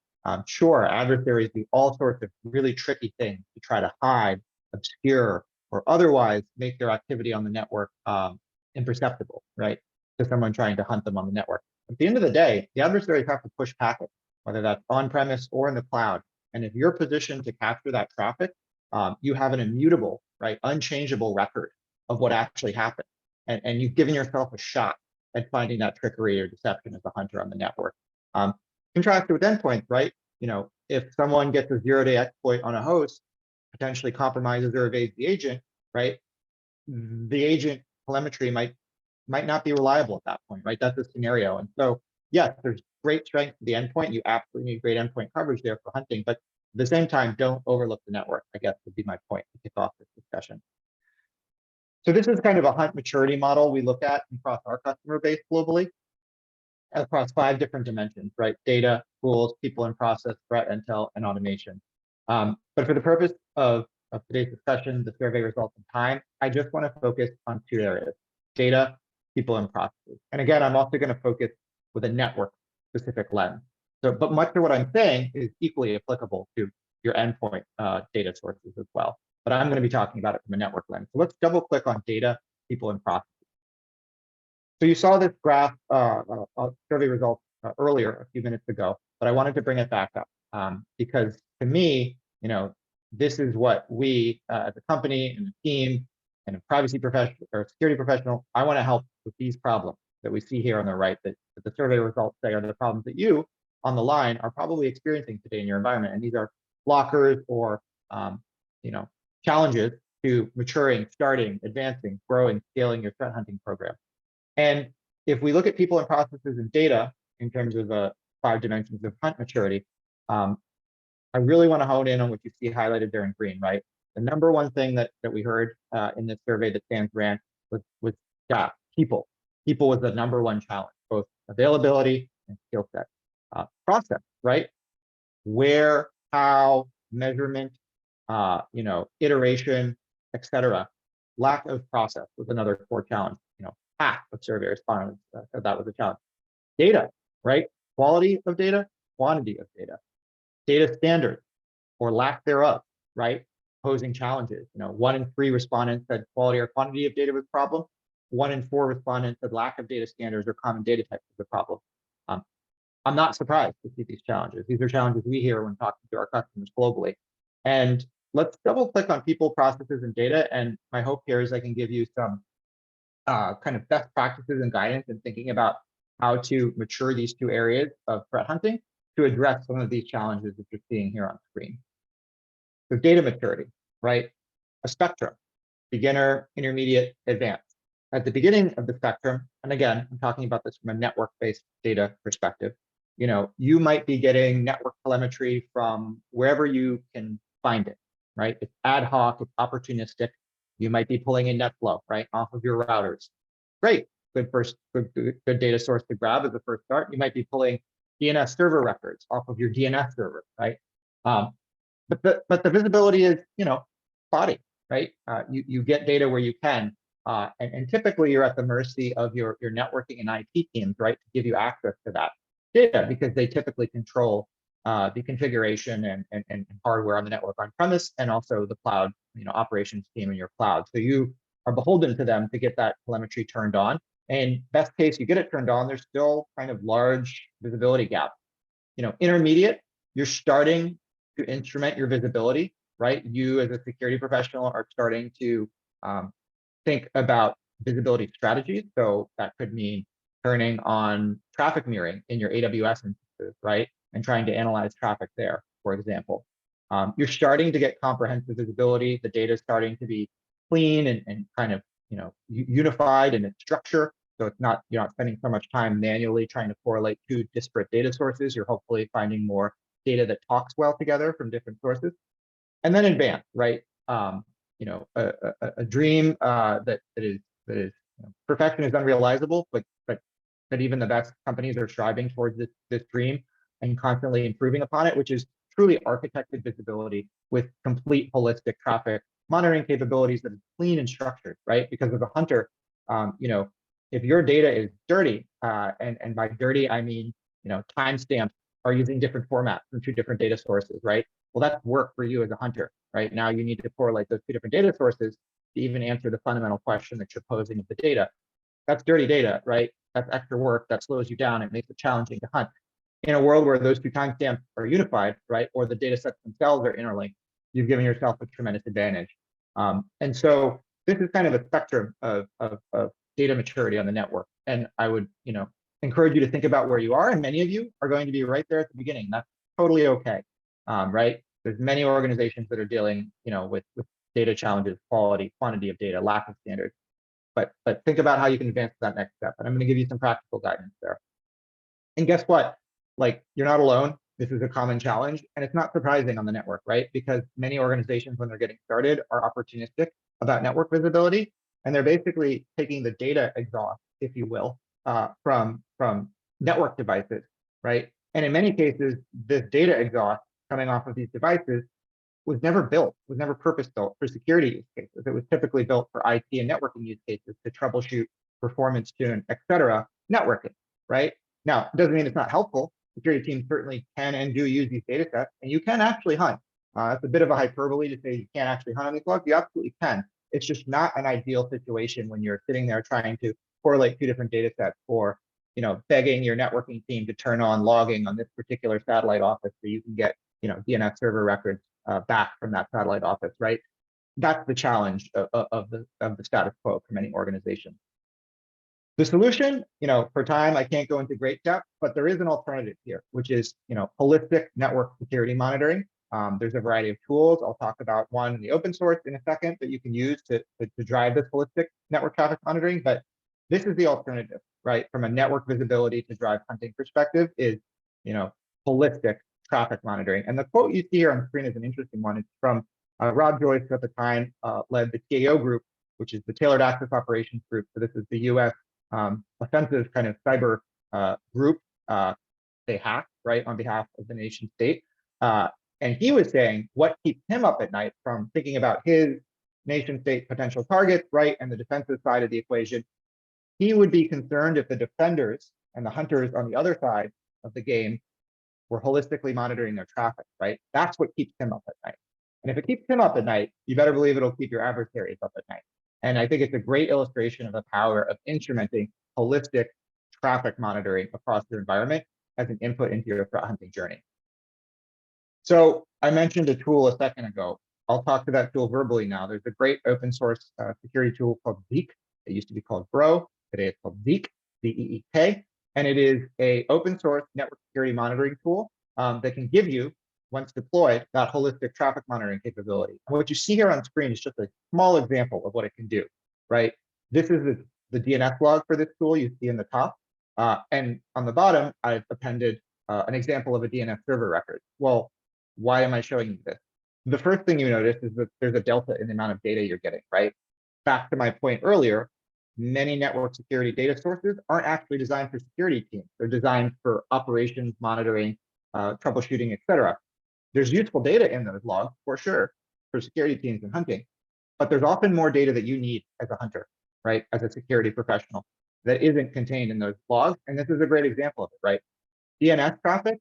Sure, adversaries do all sorts of really tricky things to try to hide, obscure, or otherwise make their activity on the network imperceptible, right? To someone trying to hunt them on the network. At the end of the day, the adversaries have to push packets, whether that's on-premise or in the cloud. And if you're positioned to capture that traffic, you have an immutable, right, unchangeable record of what actually happened. And you've given yourself a shot at finding that trickery or deception as a hunter on the network. Contrasted with endpoints, right? If someone gets a zero-day exploit on a host, potentially compromises or evades the agent, right? The agent telemetry might not be reliable at that point, right? That's a scenario. And so, yes, there's great strength to the endpoint. You absolutely need great endpoint coverage there for hunting, but at the same time, don't overlook the network, I guess would be my point to kick off this discussion. So this is kind of a hunt maturity model we look at across our customer base globally, across 5 different dimensions, right? Data, rules, people and process, threat intel, and automation. But for the purpose of today's discussion, the survey results and time, I just want to focus on 2 areas: data, people, and processes. And again, I'm also going to focus with a network specific lens. So, but much of what I'm saying is equally applicable to your endpoint data sources as well. But I'm going to be talking about it from a network lens. So let's double click on data, people, and processes. So you saw this graph survey results earlier, a few minutes ago, but I wanted to bring it back up because to me, this is what we as a company and a team and a privacy professional or security professional, I want to help with these problems that we see here on the right that the survey results say are the problems that you on the line are probably experiencing today in your environment. And these are blockers or challenges to maturing, starting, advancing, growing, scaling your threat hunting program. And if we look at people and processes and data in terms of 5 dimensions of hunt maturity, I really want to hone in on what you see highlighted there in green, right? The number one thing that we heard in this survey that SANS ran was staff, people. People was the number one challenge, both availability and skill set. Process, right? Where, how, measurement, iteration, etc. Lack of process was another core challenge. Half of survey respondents said that was a challenge. Data, right? Quality of data, quantity of data. Data standards or lack thereof, right? Posing challenges. 1 in 3 respondents said quality or quantity of data was a problem. 1 in 4 respondents said lack of data standards or common data types was a problem. I'm not surprised to see these challenges. These are challenges we hear when talking to our customers globally. And let's double click on people, processes, and data. And my hope here is I can give you some kind of best practices and guidance in thinking about how to mature these 2 areas of threat hunting to address some of these challenges that you're seeing here on screen. So data maturity, right? A spectrum, beginner, intermediate, advanced. At the beginning of the spectrum, and again, I'm talking about this from a network-based data perspective, you might be getting network telemetry from wherever you can find it, right? It's ad hoc, it's opportunistic. You might be pulling in NetFlow, right, off of your routers. Great, good data source to grab as a first start. You might be pulling DNS server records off of your DNS server, right? But the visibility is, spotty, right? You get data where you can, and typically you're at the mercy of your networking and IT teams, right, to give you access to that data because they typically control the configuration and hardware on the network on premise and also the cloud, operations team in your cloud. So you are beholden to them to get that telemetry turned on. And best case, you get it turned on, there's still kind of large visibility gap. Intermediate, you're starting to instrument your visibility, right? You as a security professional are starting to think about visibility strategies. So that could mean turning on traffic mirroring in your AWS instances, right? And trying to analyze traffic there, for example. You're starting to get comprehensive visibility. The data is starting to be clean and kind of, unified in its structure. So it's not, you're not spending so much time manually trying to correlate 2 disparate data sources. You're hopefully finding more data that talks well together from different sources. And then advanced, right? A dream that is perfection is unrealizable, but even the best companies are striving towards this dream and constantly improving upon it, which is truly architected visibility with complete holistic traffic monitoring capabilities that is clean and structured, right? Because as a hunter, if your data is dirty, and by dirty I mean timestamps are using different formats from 2 different data sources, right? Well, that's work for you as a hunter, right? Now you need to correlate those 2 different data sources to even answer the fundamental question that you're posing of the data. That's dirty data, right? That's extra work that slows you down. It makes it challenging to hunt. In a world where those 2 timestamps are unified, right, or the data sets themselves are interlinked, you've given yourself a tremendous advantage. And so this is kind of a spectrum of data maturity on the network. And I would, encourage you to think about where you are. And many of you are going to be right there at the beginning. That's totally okay, right? There's many organizations that are dealing, with data challenges, quality, quantity of data, lack of standards. But think about how you can advance to that next step. And I'm going to give you some practical guidance there. And guess what? Like, you're not alone. This is a common challenge, and it's not surprising on the network, right? Because many organizations, when they're getting started, are opportunistic about network visibility, and they're basically taking the data exhaust, if you will, from network devices, right? And in many cases, this data exhaust coming off of these devices was never built, was never purpose-built for security use cases. It was typically built for IT and networking use cases to troubleshoot, performance tune, et cetera, networking, right? Now, it doesn't mean it's not helpful. Security teams certainly can and do use these data sets, and you can actually hunt. It's a bit of a hyperbole to say you can't actually hunt on these logs. You absolutely can. It's just not an ideal situation when you're sitting there trying to correlate 2 different data sets, or begging your networking team to turn on logging on this particular satellite office so you can get DNS server records back from that satellite office, right? That's the challenge of the status quo for many organizations. The solution, for time, I can't go into great depth, but there is an alternative here, which is, holistic network security monitoring. There's a variety of tools. I'll talk about one in the open source in a second that you can use to drive this holistic network traffic monitoring. But this is the alternative, right? From a network visibility to drive hunting perspective is, holistic traffic monitoring. And the quote you see here on screen is an interesting one. It's from Rob Joyce, who at the time led the TAO group, which is the Tailored Access Operations Group. So this is the US offensive kind of cyber group they hack, right, on behalf of the nation state. And he was saying what keeps him up at night from thinking about his nation state potential targets, right, and the defensive side of the equation. He would be concerned if the defenders and the hunters on the other side of the game were holistically monitoring their traffic, right? That's what keeps him up at night. And if it keeps him up at night, you better believe it'll keep your adversaries up at night. And I think it's a great illustration of the power of instrumenting holistic traffic monitoring across your environment as an input into your threat hunting journey. So I mentioned a tool a second ago. I'll talk to that tool verbally now. There's a great open source security tool called Zeek. It used to be called Bro. Today it's called Zeek, Z-E-E-K. And it is a open source network security monitoring tool that can give you, once deployed, that holistic traffic monitoring capability. And what you see here on screen is just a small example of what it can do, right? This is the DNS log for this tool you see in the top. And on the bottom, I've appended an example of a DNS server record. Well, why am I showing you this? The first thing you notice is that there's a delta in the amount of data you're getting, right? Back to my point earlier, many network security data sources aren't actually designed for security teams. They're designed for operations, monitoring, troubleshooting, etc. There's useful data in those logs for sure for security teams and hunting, but there's often more data that you need as a hunter, right? As a security professional that isn't contained in those logs. And this is a great example of it, right? DNS traffic,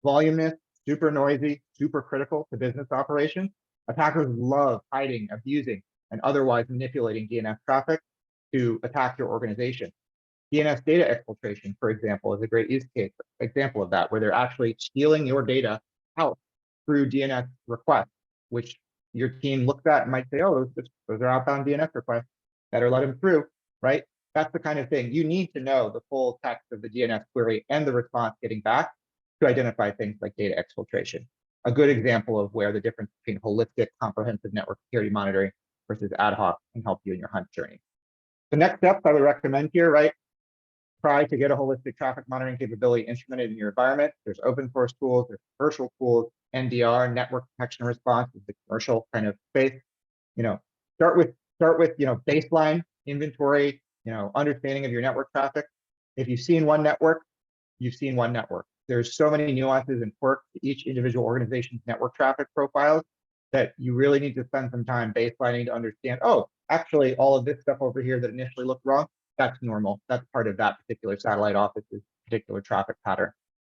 voluminous, super noisy, super critical to business operations. Attackers love hiding, abusing, and otherwise manipulating DNS traffic to attack your organization. DNS data exfiltration, for example, is a great use case example of that, where they're actually stealing your data out through DNS requests, which your team looks at and might say, oh, those are outbound DNS requests, better let them through, right? That's the kind of thing. You need to know the full text of the DNS query and the response getting back to identify things like data exfiltration. A good example of where the difference between holistic, comprehensive network security monitoring versus ad hoc can help you in your hunt journey. The next steps I would recommend here, right? Try to get a holistic traffic monitoring capability instrumented in your environment. There's open source tools, there's commercial tools, NDR, network detection response is the commercial kind of space. Start with baseline inventory, understanding of your network traffic. If you've seen one network, you've seen one network. There's so many nuances and quirks to each individual organization's network traffic profiles that you really need to spend some time baselining to understand, oh, actually all of this stuff over here that initially looked wrong, that's normal. That's part of that particular satellite office's particular traffic pattern.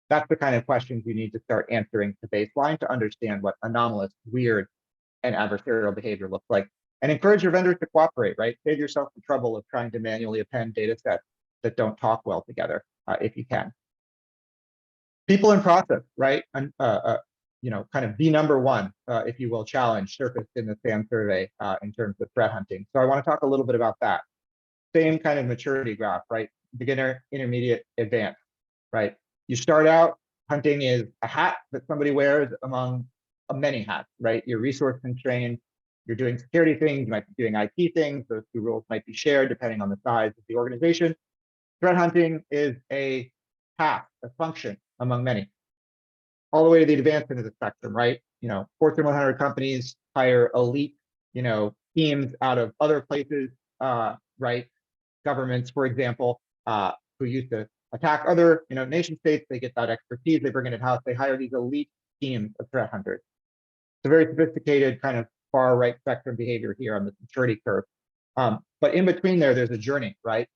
That's the kind of questions you need to start answering to baseline to understand what anomalous, weird, and adversarial behavior looks like. And encourage your vendors to cooperate, right? Save yourself the trouble of trying to manually append data sets that don't talk well together, if you can. People and process, right? And kind of the number one, if you will, challenge surfaced in the SANS survey in terms of threat hunting. So I want to talk a little bit about that. Same kind of maturity graph, right? Beginner, intermediate, advanced, right? You start out, hunting is a hat that somebody wears among many hats, right? You're resource constrained, you're doing security things, you might be doing IT things, those two roles might be shared depending on the size of the organization. Threat hunting is a task, a function among many. All the way to the advanced end of the spectrum, right? Fortune 100 companies hire elite, teams out of other places, right? Governments, for example, who used to attack other, nation states, they get that expertise, they bring it in-house, they hire these elite teams of threat hunters. It's a very sophisticated kind of far right spectrum behavior here on the maturity curve. But in between there's a journey, right?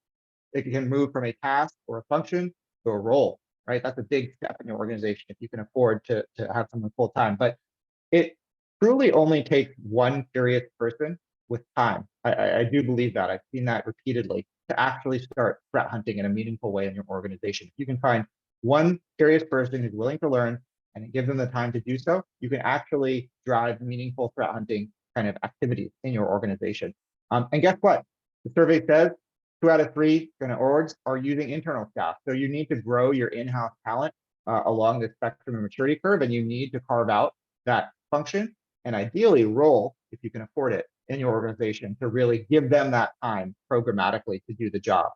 It can move from a task or a function to a role, right? That's a big step in your organization if you can afford to have someone full time. But it truly only takes one curious person with time. I do believe that. I've seen that repeatedly to actually start threat hunting in a meaningful way in your organization. If you can find one curious person who's willing to learn and give them the time to do so, you can actually drive meaningful threat hunting kind of activities in your organization. And guess what? The survey says 2 out of 3 kind of orgs are using internal staff. So you need to grow your in-house talent along this spectrum of maturity curve, and you need to carve out that function and ideally role, if you can afford it, in your organization to really give them that time programmatically to do the job.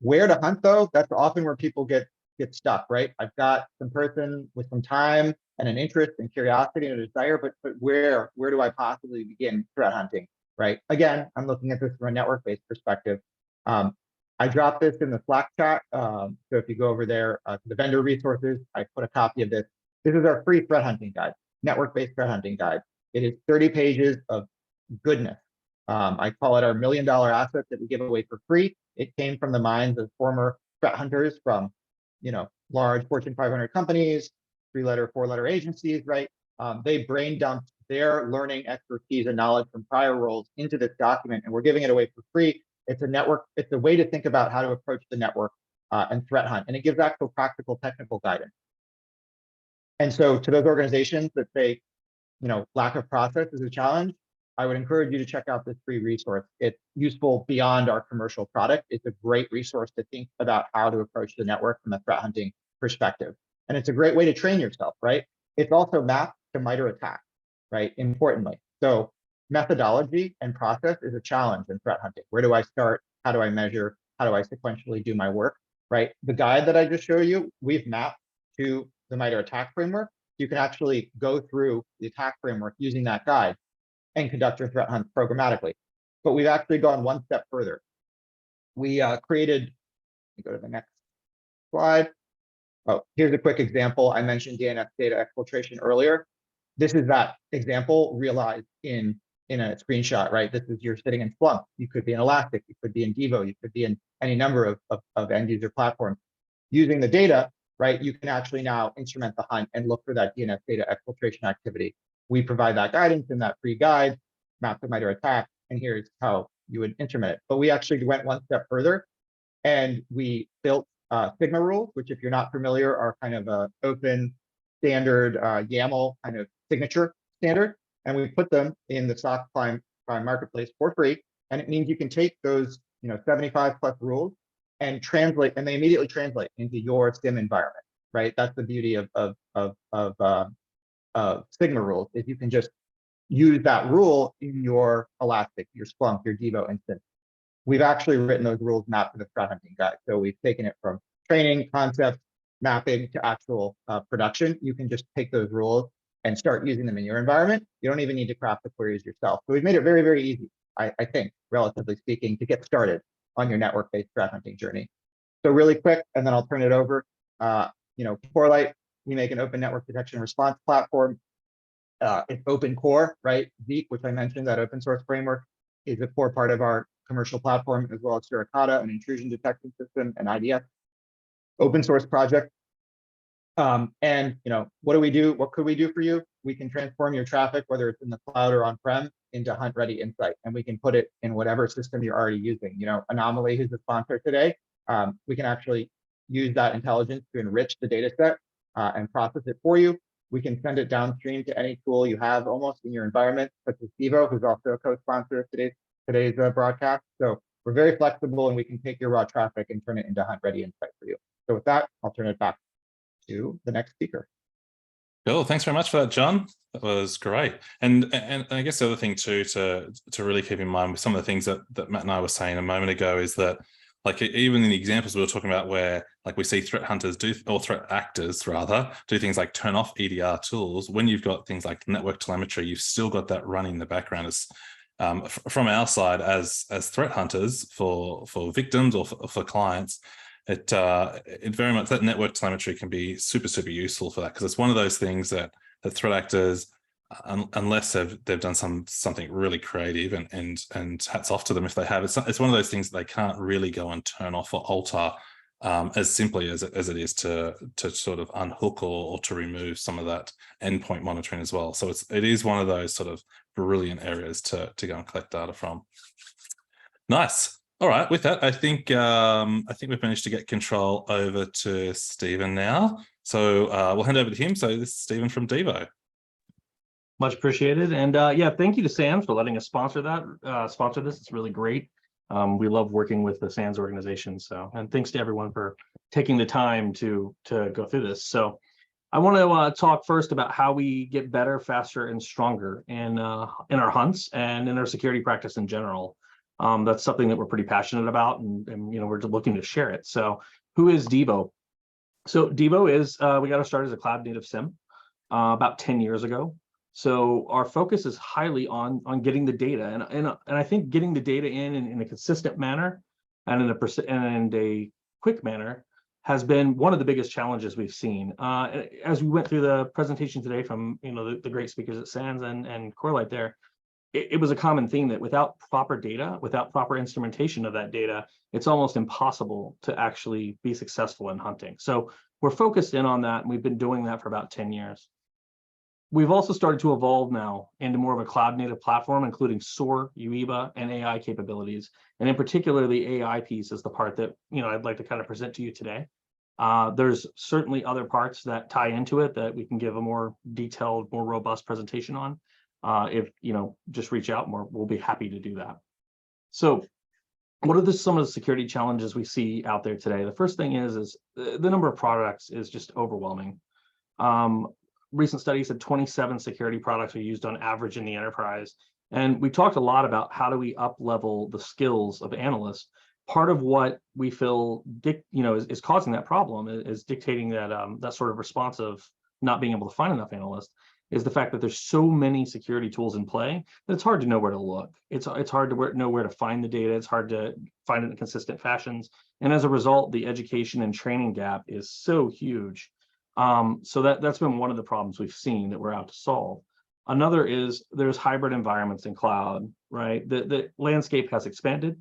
Where to hunt though, that's often where people get stuck, right? I've got some person with some time and an interest and curiosity and a desire, but where do I possibly begin threat hunting, right? Again, I'm looking at this from a network-based perspective. I dropped this in the Slack chat. So if you go over there to the vendor resources, I put a copy of this. This is our free threat hunting guide, network-based threat hunting guide. It is 30 pages of goodness. I call it our $1 million asset that we give away for free. It came from the minds of former threat hunters from, large Fortune 500 companies, 3-letter, 4-letter agencies, right? They brain dumped their learning expertise and knowledge from prior roles into this document, and we're giving it away for free. It's a network. It's a way to think about how to approach the network and threat hunt, and it gives actual practical technical guidance. And so to those organizations that say, lack of process is a challenge, I would encourage you to check out this free resource. It's useful beyond our commercial product. It's a great resource to think about how to approach the network from a threat hunting perspective. And it's a great way to train yourself, right? It's also mapped to MITRE ATT&CK, right? Importantly. So methodology and process is a challenge in threat hunting. Where do I start? How do I measure? How do I sequentially do my work, right? The guide that I just showed you, we've mapped to the MITRE ATT&CK framework. You can actually go through the attack framework using that guide and conduct your threat hunt programmatically. But we've actually gone one step further. We created, let me go to the next slide. Oh, here's a quick example. I mentioned DNS data exfiltration earlier. This is that example realized in a screenshot, right? This is you're sitting in Splunk. You could be in Elastic. You could be in Devo. You could be in any number of end user platforms. Using the data, right, you can actually now instrument the hunt and look for that DNS data exfiltration activity. We provide that guidance in that free guide, map to MITRE ATT&CK, and here's how you would instrument it. But we actually went one step further, and we built Sigma rules, which, if you're not familiar, are kind of a open standard YAML kind of signature standard, and we put them in the SOC Prime marketplace for free. And it means you can take those 75 plus rules and translate, and they immediately translate into your SIM environment, right? That's the beauty of Sigma rules, is you can just use that rule in your Elastic, your Splunk, your Devo instance. We've actually written those rules mapped to the threat hunting guide. So we've taken it from training, concept, mapping to actual production. You can just take those rules and start using them in your environment. You don't even need to craft the queries yourself. So we've made it very, very easy, I think, relatively speaking, to get started on your network-based threat hunting journey. So really quick, and then I'll turn it over. Corelight, we make an open network detection and response platform. It's open core, right? Zeek, which I mentioned, that open source framework, is a core part of our commercial platform, as well as Suricata, an intrusion detection system, and IDS open source project. And what do we do? What could we do for you? We can transform your traffic, whether it's in the cloud or on-prem, into hunt-ready insight, and we can put it in whatever system you're already using. Anomaly, who's the sponsor today, we can actually use that intelligence to enrich the data set and process it for you. We can send it downstream to any tool you have almost in your environment, such as Devo, who's also a co-sponsor of today's broadcast. So we're very flexible, and we can take your raw traffic and turn it into hunt-ready insight for you. So with that, I'll turn it back to the next speaker. Cool. Thanks very much for that, John. That was great. And I guess the other thing too to really keep in mind with some of the things that Matt and I were saying a moment ago is that, like, even in the examples we were talking about where, like, we see threat hunters do, or threat actors rather, do things like turn off EDR tools. When you've got things like network telemetry, you've still got that running in the background. As from our side as threat hunters for victims or for clients, it very much, that network telemetry can be super useful for that, because it's one of those things that threat actors, unless they've done something really creative, and hats off to them if they have, it's one of those things that they can't really go and turn off or alter as simply as it is to sort of unhook or to remove some of that endpoint monitoring as well. So it is one of those sort of brilliant areas to go and collect data from. Nice. All right, with that, I think we've managed to get control over to Stephen now. So we'll hand over to him. So this is Stephen from Devo. Much appreciated. And yeah, thank you to SANS for letting us sponsor this. It's really great. We love working with the SANS organization. So, and thanks to everyone for taking the time to go through this. So I want to talk first about how we get better, faster, and stronger in our hunts and in our security practice in general. That's something that we're pretty passionate about, and we're looking to share it. So, who is Devo? So Devo is we got to start as a cloud native SIM about 10 years ago. So our focus is highly on getting the data, and I think getting the data in a consistent manner and in a quick manner has been one of the biggest challenges we've seen. As we went through the presentation today from the great speakers at SANS and Corelight there, it was a common theme that without proper data, without proper instrumentation of that data, it's almost impossible to actually be successful in hunting. So we're focused in on that, and we've been doing that for about 10 years. We've also started to evolve now into more of a cloud native platform, including SOAR, UEBA, and AI capabilities. And in particular, the AI piece is the part that I'd like to kind of present to you today. There's certainly other parts that tie into it that we can give a more detailed, more robust presentation on. If just reach out, and we'll be happy to do that. So what are some of the security challenges we see out there today? The first thing is the number of products is just overwhelming. Recent studies said 27 security products are used on average in the enterprise. And we talked a lot about how do we up-level the skills of analysts. Part of what we feel is causing that problem is dictating that sort of response of not being able to find enough analysts is the fact that there's so many security tools in play that it's hard to know where to look. It's hard to know where to find the data. It's hard to find it in consistent fashions. And as a result, the education and training gap is so huge. So that's been one of the problems we've seen that we're out to solve. Another is there's hybrid environments in cloud, right? The landscape has expanded.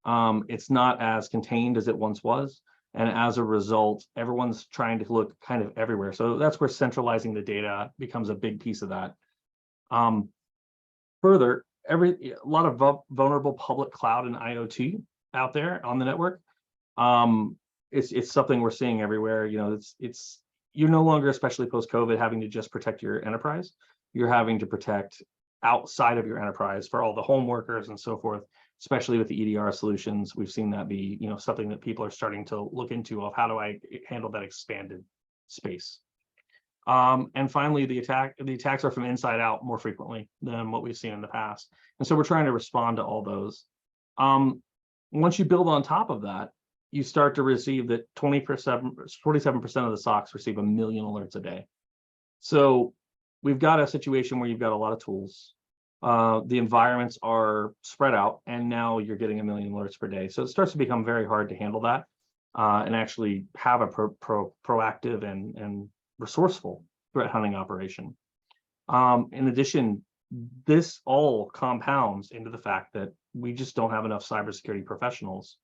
It's not as contained as it once was. And as a result, everyone's trying to look kind of everywhere. So that's where centralizing the data becomes a big piece of that. Further, a lot of vulnerable public cloud and IoT out there on the network. It's something we're seeing everywhere. You're no longer, especially post-COVID, having to just protect your enterprise. You're having to protect outside of your enterprise for all the home workers and so forth, especially with the EDR solutions. We've seen that be something that people are starting to look into of how do I handle that expanded space. And finally, the attacks are from inside out more frequently than what we've seen in the past. And so we're trying to respond to all those. Once you build on top of that, you start to receive that 47% of the SOCs receive 1 million alerts a day. So we've got a situation where you've got a lot of tools. The environments are spread out, and now you're getting 1 million alerts per day. So it starts to become very hard to handle that and actually have a proactive and resourceful threat hunting operation. In addition, this all compounds into the fact that we just don't have enough cybersecurity professionals.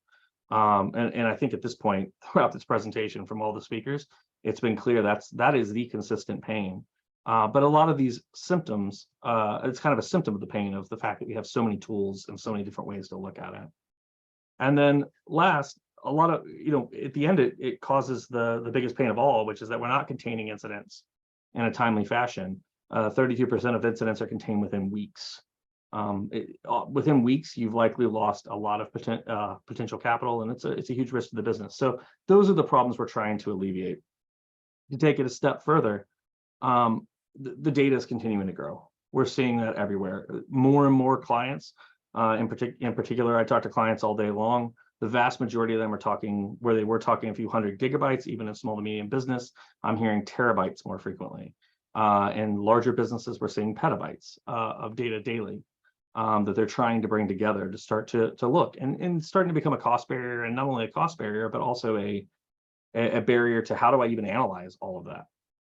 And I think at this point, throughout this presentation from all the speakers, it's been clear that is the consistent pain. But a lot of these symptoms, it's kind of a symptom of the pain of the fact that we have so many tools and so many different ways to look at it. And then last, a lot of, at the end, it causes the biggest pain of all, which is that we're not containing incidents in a timely fashion. 32% of incidents are contained within weeks. Within weeks, you've likely lost a lot of potential capital, and it's a huge risk to the business. So those are the problems we're trying to alleviate. To take it a step further, the data is continuing to grow. We're seeing that everywhere. More and more clients, in particular, I talk to clients all day long. The vast majority of them are talking where they were talking a few hundred gigabytes, even in small to medium business. I'm hearing terabytes more frequently. In larger businesses, we're seeing petabytes of data daily that they're trying to bring together to start to look and starting to become a cost barrier, and not only a cost barrier, but also a barrier to how do I even analyze all of that.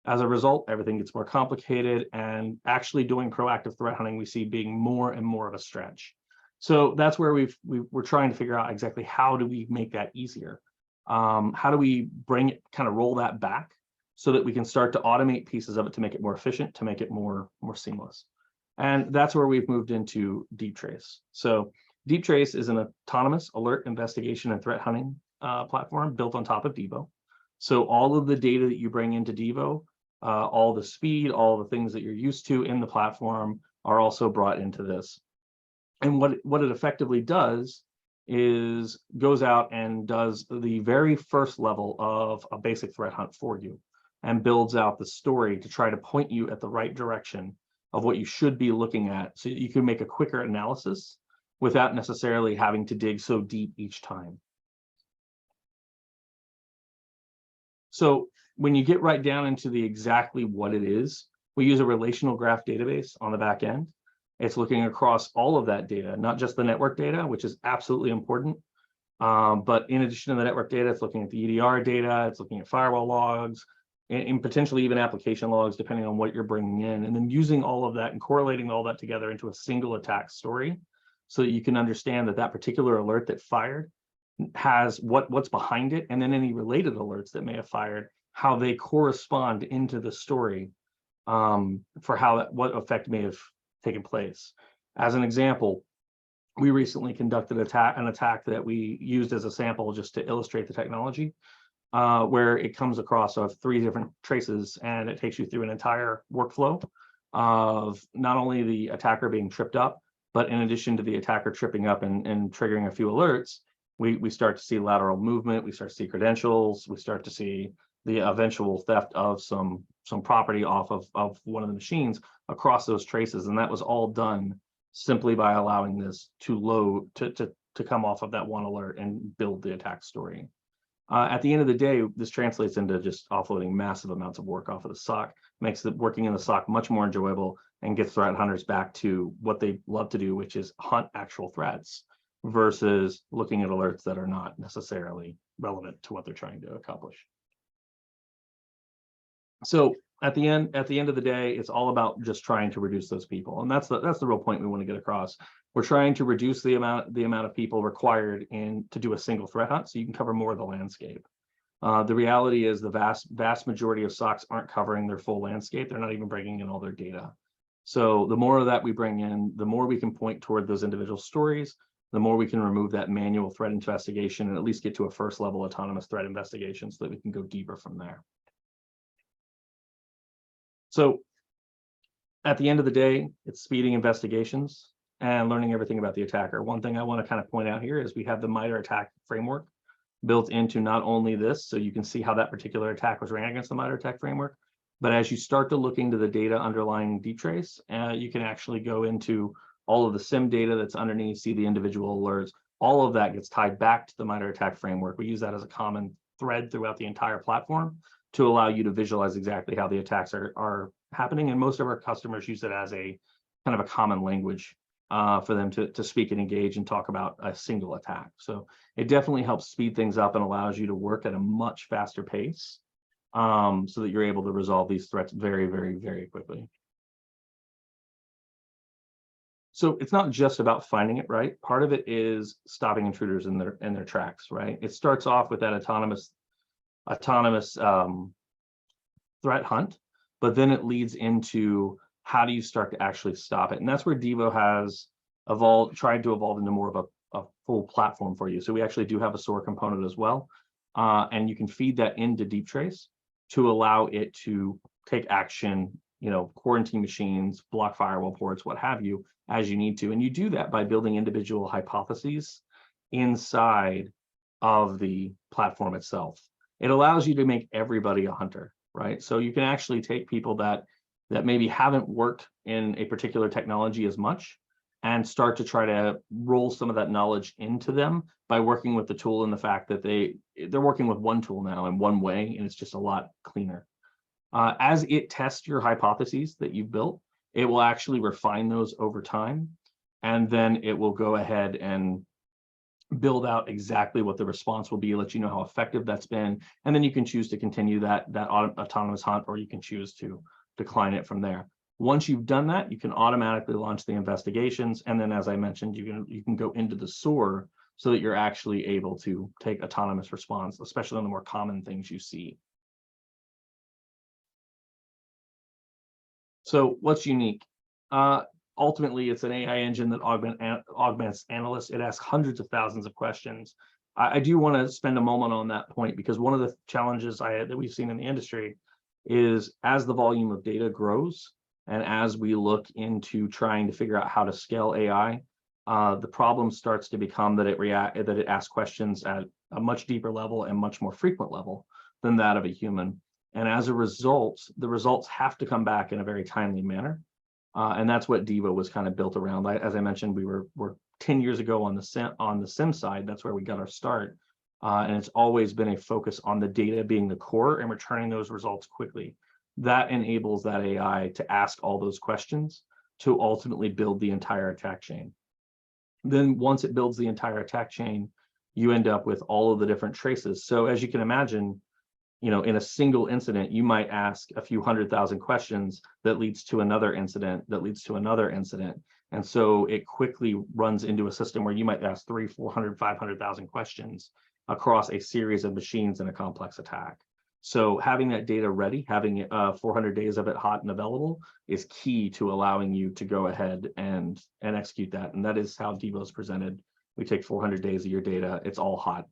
As a result, everything gets more complicated, and actually doing proactive threat hunting we see being more and more of a stretch. So that's where we're trying to figure out exactly how do we make that easier. How do we roll that back so that we can start to automate pieces of it to make it more efficient, to make it more seamless. And that's where we've moved into Deep Trace. So Deep Trace is an autonomous alert investigation and threat hunting platform built on top of Devo. So all of the data that you bring into Devo, all the speed, all the things that you're used to in the platform are also brought into this. And what it effectively does is goes out and does the very first level of a basic threat hunt for you. and builds out the story to try to point you at the right direction of what you should be looking at, so you can make a quicker analysis without necessarily having to dig so deep each time. So when you get right down into the exactly what it is, we use a relational graph database on the back end. It's looking across all of that data, not just the network data, which is absolutely important. But in addition to the network data, it's looking at the EDR data, it's looking at firewall logs, and potentially even application logs, depending on what you're bringing in, and then using all of that and correlating all that together into a single attack story, so that you can understand that that particular alert that fired has what's behind it, and then any related alerts that may have fired, how they correspond into the story, for how what effect may have taken place. As an example, we recently conducted an attack that we used as a sample just to illustrate the technology, where it comes across of 3 different traces, and it takes you through an entire workflow of not only the attacker being tripped up, but in addition to the attacker tripping up and triggering a few alerts, we start to see lateral movement, we start to see credentials, we start to see the eventual theft of some property off of one of the machines across those traces. And that was all done simply by allowing this to load, to come off of that one alert and build the attack story. At the end of the day, this translates into just offloading massive amounts of work off of the SOC, makes the working in the SOC much more enjoyable, and gets threat hunters back to what they love to do, which is hunt actual threats versus looking at alerts that are not necessarily relevant to what they're trying to accomplish. So at the end of the day, it's all about just trying to reduce those people, and that's the real point we want to get across. We're trying to reduce the amount of people required to do a single threat hunt, so you can cover more of the landscape. The reality is the vast majority of SOCs aren't covering their full landscape. They're not even bringing in all their data. So the more of that we bring in, the more we can point toward those individual stories, the more we can remove that manual threat investigation and at least get to a first level autonomous threat investigation so that we can go deeper from there. So at the end of the day, it's speeding investigations and learning everything about the attacker. One thing I want to kind of point out here is we have the MITRE ATT&CK framework built into not only this, so you can see how that particular attack was ran against the MITRE ATT&CK framework, but as you start to look into the data underlying deep trace, you can actually go into all of the SIM data that's underneath, see the individual alerts. All of that gets tied back to the MITRE ATT&CK framework. We use that as a common thread throughout the entire platform to allow you to visualize exactly how the attacks are happening. And most of our customers use it as a kind of a common language for them to speak and engage and talk about a single attack. So it definitely helps speed things up and allows you to work at a much faster pace, so that you're able to resolve these threats very, very, very quickly. So it's not just about finding it, right? Part of it is stopping intruders in their tracks, right? It starts off with that autonomous threat hunt, but then it leads into how do you start to actually stop it? And that's where Devo has tried to evolve into more of a full platform for you. So we actually do have a SOAR component as well. And you can feed that into Deep Trace to allow it to take action, quarantine machines, block firewall ports, what have you, as you need to. And you do that by building individual hypotheses inside of the platform itself. It allows you to make everybody a hunter, right? So you can actually take people that maybe haven't worked in a particular technology as much and start to try to roll some of that knowledge into them by working with the tool, and the fact that they're working with one tool now in one way, and it's just a lot cleaner. As it tests your hypotheses that you've built, it will actually refine those over time, and then it will go ahead and build out exactly what the response will be, let you know how effective that's been, and then you can choose to continue that autonomous hunt, or you can choose to decline it from there. Once you've done that, you can automatically launch the investigations, and then, as I mentioned, you can go into the SOAR so that you're actually able to take autonomous response, especially on the more common things you see. So what's unique? Ultimately, it's an AI engine that augments analysts. It asks hundreds of thousands of questions. I do want to spend a moment on that point, because one of the challenges that we've seen in the industry is, as the volume of data grows, and as we look into trying to figure out how to scale AI, the problem starts to become that it asks questions at a much deeper level and much more frequent level than that of a human. And as a result, the results have to come back in a very timely manner. And that's what Devo was kind of built around. As I mentioned, we're 10 years ago on the SIM side. That's where we got our start. And it's always been a focus on the data being the core and returning those results quickly. That enables that AI to ask all those questions to ultimately build the entire attack chain. Then once it builds the entire attack chain, you end up with all of the different traces. So as you can imagine, you know, in a single incident, you might ask a few 100,000 questions that leads to another incident, that leads to another incident. And so it quickly runs into a system where you might ask 300, 400, 500,000 questions across a series of machines in a complex attack. So having that data ready, having 400 days of it hot and available is key to allowing you to go ahead and execute that. And that is how Devo is presented. We take 400 days of your data, it's all hot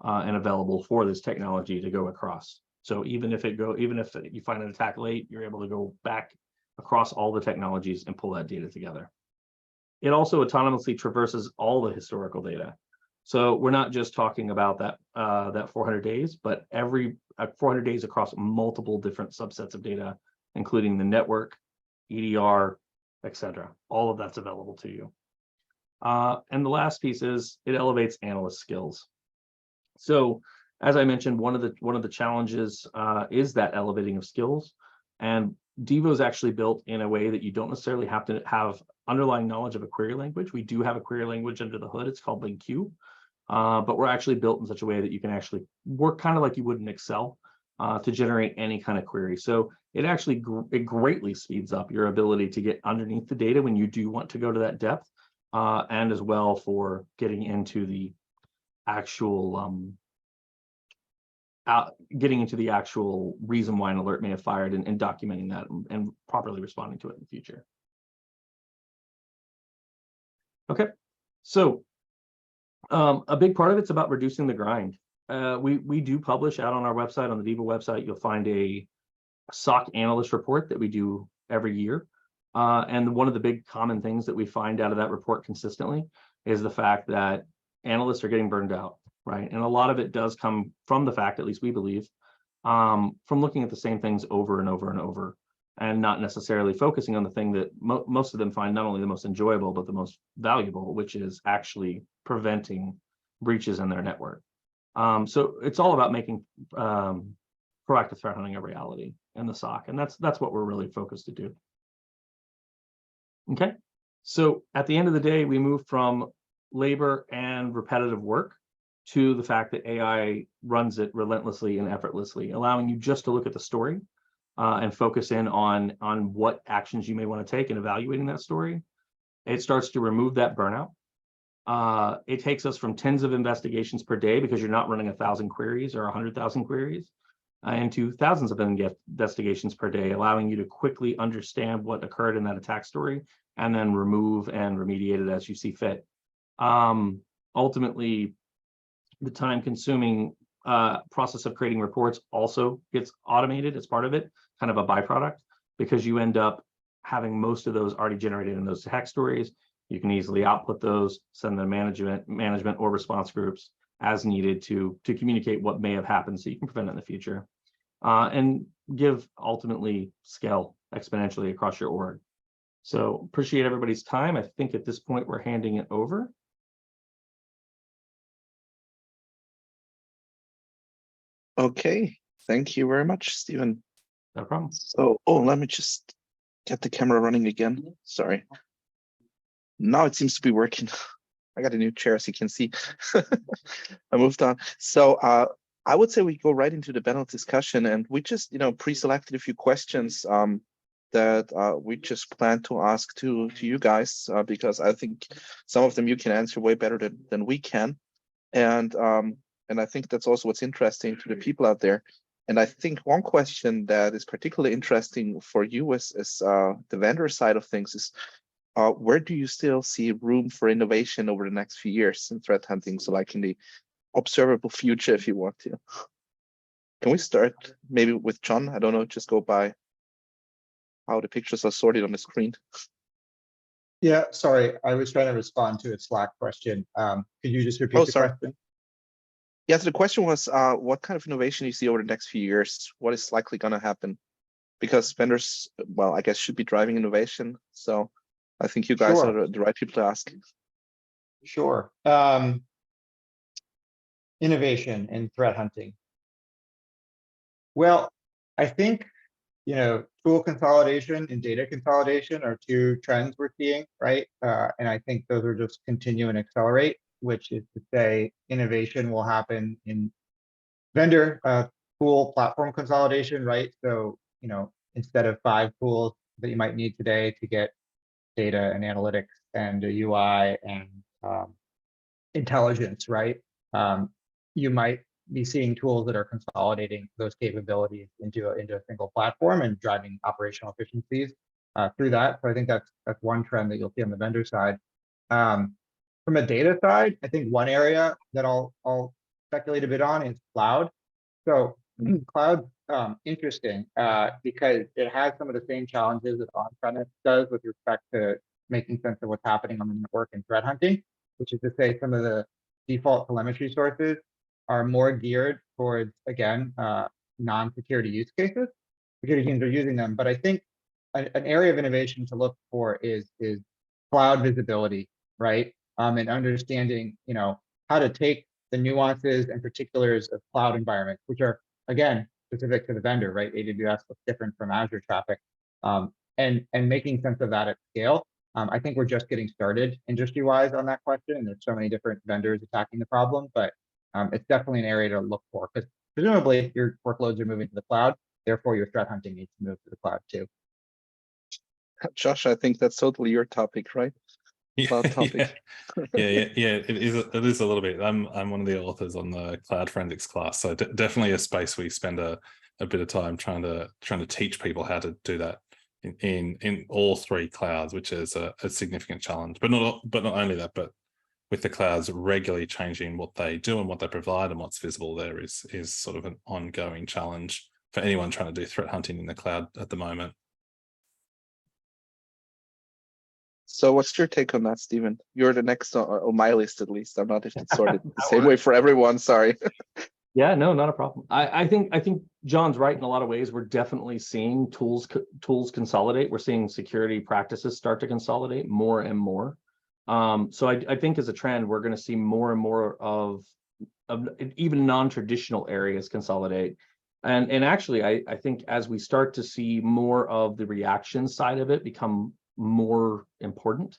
and available for this technology to go across. So even if you find an attack late, you're able to go back across all the technologies and pull that data together. It also autonomously traverses all the historical data. So we're not just talking about that 400 days, but every 400 days across multiple different subsets of data, including the network, EDR, etc. All of that's available to you. And the last piece is it elevates analyst skills. So as I mentioned, one of the challenges is that elevating of skills. And Devo is actually built in a way that you don't necessarily have to have underlying knowledge of a query language. We do have a query language under the hood. It's called LingQ. But we're actually built in such a way that you can actually work kind of like you would in Excel to generate any kind of query. So it actually it greatly speeds up your ability to get underneath the data when you do want to go to that depth, and as well for getting into the actual reason why an alert may have fired and documenting that and properly responding to it in the future. Okay, so a big part of it's about reducing the grind. We do publish out on our website, on the Devo website, you'll find a SOC analyst report that we do every year. And one of the big common things that we find out of that report consistently is the fact that analysts are getting burned out, right? And a lot of it does come from the fact, at least we believe, from looking at the same things over and over and over, and not necessarily focusing on the thing that most of them find not only the most enjoyable, but the most valuable, which is actually preventing breaches in their network. So it's all about making proactive threat hunting a reality in the SOC, and that's what we're really focused to do. Okay, so at the end of the day, we move from labor and repetitive work to the fact that AI runs it relentlessly and effortlessly, allowing you just to look at the story and focus in on what actions you may want to take in evaluating that story. It starts to remove that burnout. It takes us from tens of investigations per day, because you're not running 1,000 queries or 100,000 queries, into thousands of investigations per day, allowing you to quickly understand what occurred in that attack story and then remove and remediate it as you see fit. Ultimately, the time-consuming process of creating reports also gets automated as part of it, kind of a byproduct, because you end up having most of those already generated in those attack stories. You can easily output those, send them management or response groups as needed to communicate what may have happened so you can prevent it in the future, and give ultimately scale exponentially across your org. So appreciate everybody's time. I think at this point we're handing it over. Okay, thank you very much, Stephen. No problem. So, let me just get the camera running again. Sorry. Now it seems to be working. I got a new chair, as you can see. I moved on. So I would say we go right into the panel discussion, and we just, pre-selected a few questions that we just plan to ask to you guys, because I think some of them you can answer way better than we can. And I think that's also what's interesting to the people out there. And I think one question that is particularly interesting for you as the vendor side of things is, where do you still see room for innovation over the next few years in threat hunting? So like in the observable future, if you want to. Can we start maybe with John? I don't know, just go by how the pictures are sorted on the screen. Yeah, sorry, I was trying to respond to a Slack question. Could you just repeat the question? Yeah, so the question was, what kind of innovation you see over the next few years? What is likely going to happen? Because vendors, well, I guess, should be driving innovation. So I think you guys Sure. are the right people to ask. Sure. Innovation in threat hunting. Well, I think, tool consolidation and data consolidation are two trends we're seeing, right? And I think those are just continue and accelerate, which is to say innovation will happen in vendor tool platform consolidation, right? So, instead of 5 tools that you might need today to get data and analytics and a UI and intelligence, right? You might be seeing tools that are consolidating those capabilities into a single platform and driving operational efficiencies through that. So I think that's one trend that you'll see on the vendor side. From a data side, I think one area that I'll speculate a bit on is cloud. So cloud, interesting because it has some of the same challenges that on-premise does with respect to making sense of what's happening on the network and threat hunting, which is to say some of the default telemetry sources are more geared towards, again, non-security use cases. Security teams are using them, but I think an area of innovation to look for is cloud visibility, right? And understanding, how to take the nuances and particulars of cloud environments, which are, again, specific to the vendor, right? AWS looks different from Azure traffic, and making sense of that at scale. I think we're just getting started industry-wise on that question, and there's so many different vendors attacking the problem, but it's definitely an area to look for because presumably your workloads are moving to the cloud, therefore your threat hunting needs to move to the cloud too. Josh, I think that's totally your topic, right? Cloud topic. Yeah. It is a little bit. I'm one of the authors on the cloud forensics class, so definitely a space we spend a bit of time trying to teach people how to do that in all 3 clouds, which is a significant challenge. But not only that, but with the clouds regularly changing what they do and what they provide and what's visible there is sort of an ongoing challenge for anyone trying to do threat hunting in the cloud at the moment. So what's your take on that, Stephen? You're the next on my list, at least. I'm not if it's sorted the same way for everyone. Sorry. Yeah, no, not a problem. I think John's right in a lot of ways. We're definitely seeing tools consolidate. We're seeing security practices start to consolidate more and more. So I think as a trend, we're going to see more and more of even non-traditional areas consolidate. And actually, I think as we start to see more of the reaction side of it become more important,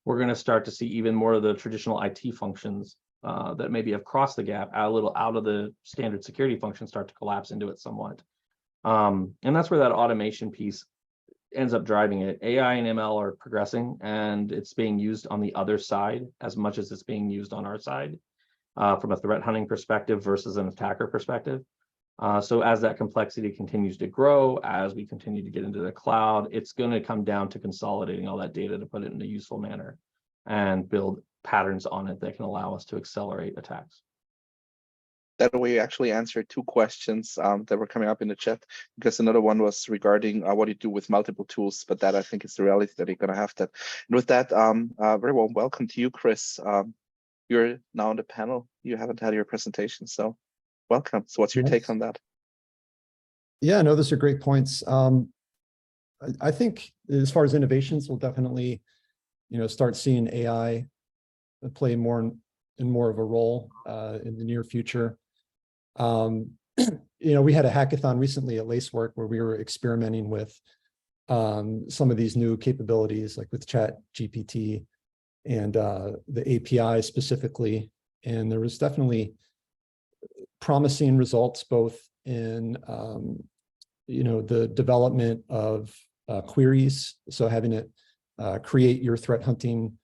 we're going to start to see even more of the traditional IT functions that maybe have crossed the gap a little out of the standard security functions start to collapse into it somewhat. And that's where that automation piece ends up driving it. AI and ML are progressing, and it's being used on the other side as much as it's being used on our side from a threat hunting perspective versus an attacker perspective. So as that complexity continues to grow, as we continue to get into the cloud, it's going to come down to consolidating all that data to put it in a useful manner and build patterns on it that can allow us to accelerate attacks. That way you actually answered 2 questions that were coming up in the chat, because another one was regarding what you do with multiple tools, but that I think is the reality that you're going to have that. And with that, very warm welcome to you, Chris. You're now on the panel. You haven't had your presentation, so welcome. So what's your take on that? Yeah, no, those are great points. I think as far as innovations, we'll definitely, start seeing AI play more and more of a role in the near future. We had a hackathon recently at Lacework where we were experimenting with some of these new capabilities, like with Chat GPT and the API specifically. And there was definitely promising results both in the development of queries, so having it create your threat hunting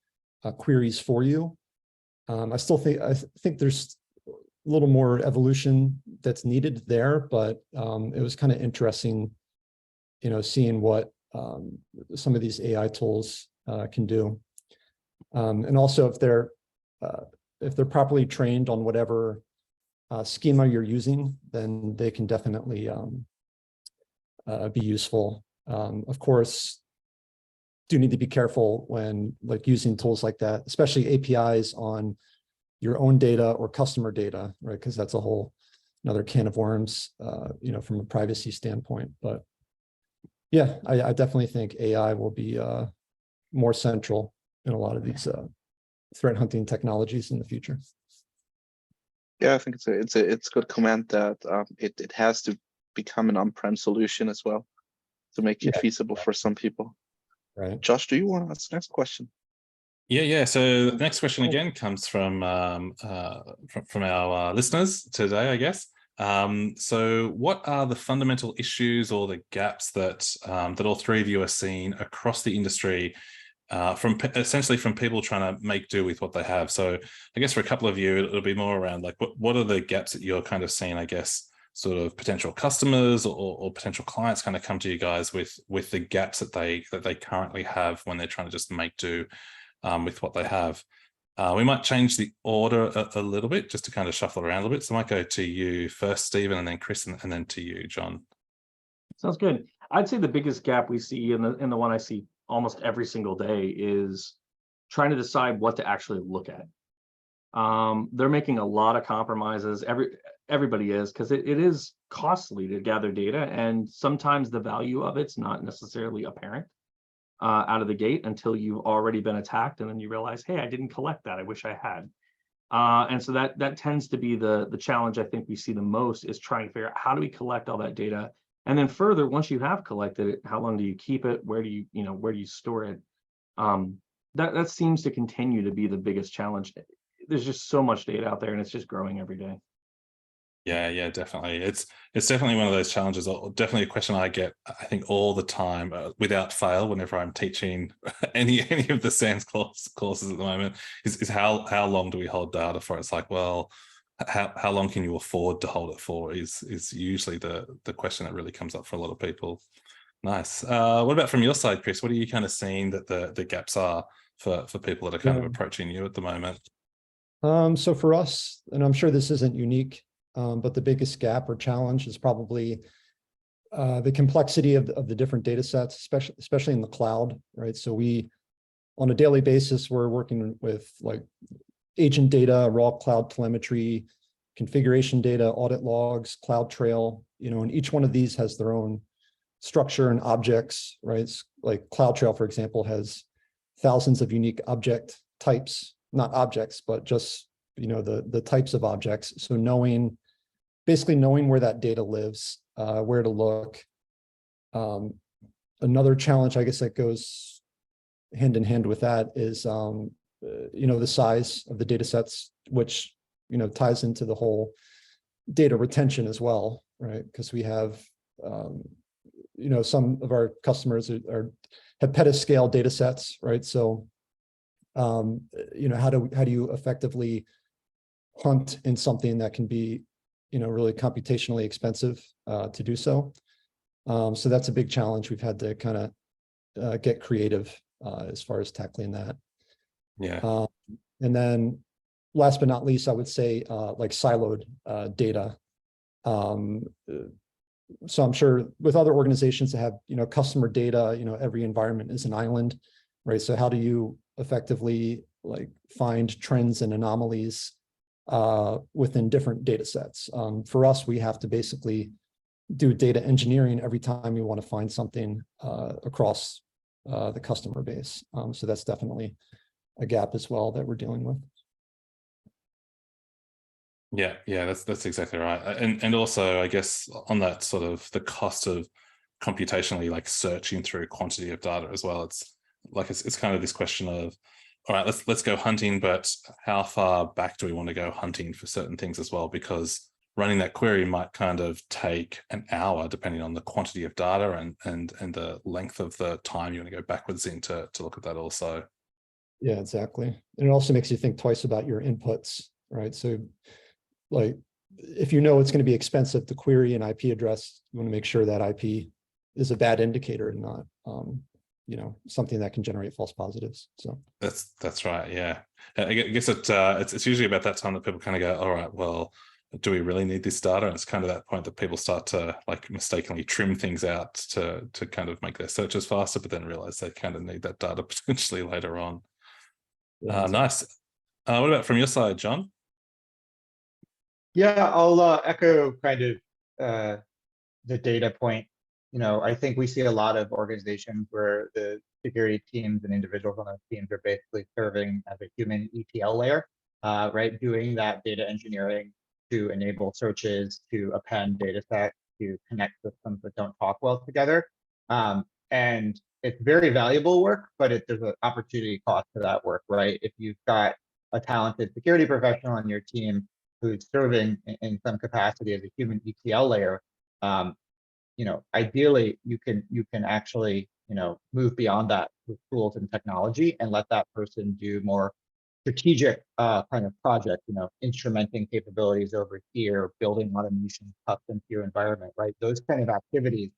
queries for you. I think there's a little more evolution that's needed there, but it was kind of interesting, seeing what some of these AI tools can do, and also if they're properly trained on whatever schema you're using, then they can definitely be useful. Of course, do need to be careful when using tools like that, especially APIs on your own data or customer data, right? Because that's a whole another can of worms, from a privacy standpoint. But yeah, I definitely think AI will be more central in a lot of these threat hunting technologies in the future. Yeah, I think it's a good comment that it has to become an on-prem solution as well to make it feasible for some people. Right. Josh, do you want to ask the next question? Yeah. So the next question again comes from our listeners today, I guess. So what are the fundamental issues or the gaps that that all three of you are seeing across the industry essentially from people trying to make do with what they have? So I guess for a couple of you, it'll be more around like what are the gaps that you're kind of seeing, I guess, sort of potential customers or potential clients kind of come to you guys with the gaps that they currently have when they're trying to just make do with what they have. We might change the order a little bit just to kind of shuffle around a little bit. So I might go to you first, Stephen, and then Chris, and then to you, John. Sounds good. I'd say the biggest gap we see in the one I see almost every single day is trying to decide what to actually look at. They're making a lot of compromises. Everybody is, because it is costly to gather data, and sometimes the value of it's not necessarily apparent out of the gate until you've already been attacked, and then you realize, hey, I didn't collect that. I wish I had. And so that tends to be the challenge I think we see the most, is trying to figure out how do we collect all that data, and then further, once you have collected it, how long do you keep it? Where do you store it? That seems to continue to be the biggest challenge. There's just so much data out there, and it's just growing every day. Yeah, definitely. It's definitely one of those challenges, or definitely a question I get, I think, all the time, without fail, whenever I'm teaching any of the SANS courses at the moment, is how long do we hold data for? It's like, well, how long can you afford to hold it for is usually the question that really comes up for a lot of people. Nice. What about from your side, Chris? What are you kind of seeing that the gaps are for people that are kind of approaching you at the moment? So for us, and I'm sure this isn't unique, but the biggest gap or challenge is probably the complexity of the different data sets, especially in the cloud, right? So we, on a daily basis, we're working with like agent data, raw cloud telemetry, configuration data, audit logs, CloudTrail, and each one of these has their own structure and objects, right? It's like CloudTrail, for example, has thousands of unique object types, not objects, but just, the types of objects. So basically knowing where that data lives, where to look. Another challenge, I guess, that goes hand in hand with that is, the size of the data sets, which, ties into the whole data retention as well, right? Because we have, some of our customers have petascale data sets, right? So, how do you effectively hunt in something that can be, really computationally expensive to do so. So that's a big challenge. We've had to kind of get creative as far as tackling that. Yeah. And then last but not least, I would say like siloed data. So I'm sure with other organizations that have, customer data, every environment is an island, right? So how do you effectively like find trends and anomalies within different data sets? For us, we have to basically do data engineering every time we want to find something across the customer base. So that's definitely a gap as well that we're dealing with. Yeah, that's exactly right. And also, I guess, on that sort of the cost of computationally like searching through quantity of data as well, it's kind of this question of, all right, let's go hunting, but how far back do we want to go hunting for certain things as well? Because running that query might kind of take an hour, depending on the quantity of data and the length of the time you want to go backwards in to look at that also. Yeah, exactly. And it also makes you think twice about your inputs, right? So like, if it's going to be expensive to query an IP address, you want to make sure that IP is a bad indicator and not, something that can generate false positives. So that's right. Yeah, I guess it's usually about that time that people kind of go, all right, well, do we really need this data? And it's kind of that point that people start to like mistakenly trim things out to kind of make their searches faster, but then realize they kind of need that data potentially later on. yeah, Nice. What about from your side, John? Yeah, I'll echo kind of the data point. You know, I think we see a lot of organizations where the security teams and individuals on those teams are basically serving as a human ETL layer, right? Doing that data engineering to enable searches, to append data sets, to connect systems that don't talk well together. And it's very valuable work, but there's an opportunity cost to that work, right? If you've got a talented security professional on your team who's serving in some capacity as a human ETL layer, you know, ideally you can actually, you know, move beyond that with tools and technology and let that person do more strategic kind of project, you know, instrumenting capabilities over here, building automation custom to your environment, right? Those kind of activities,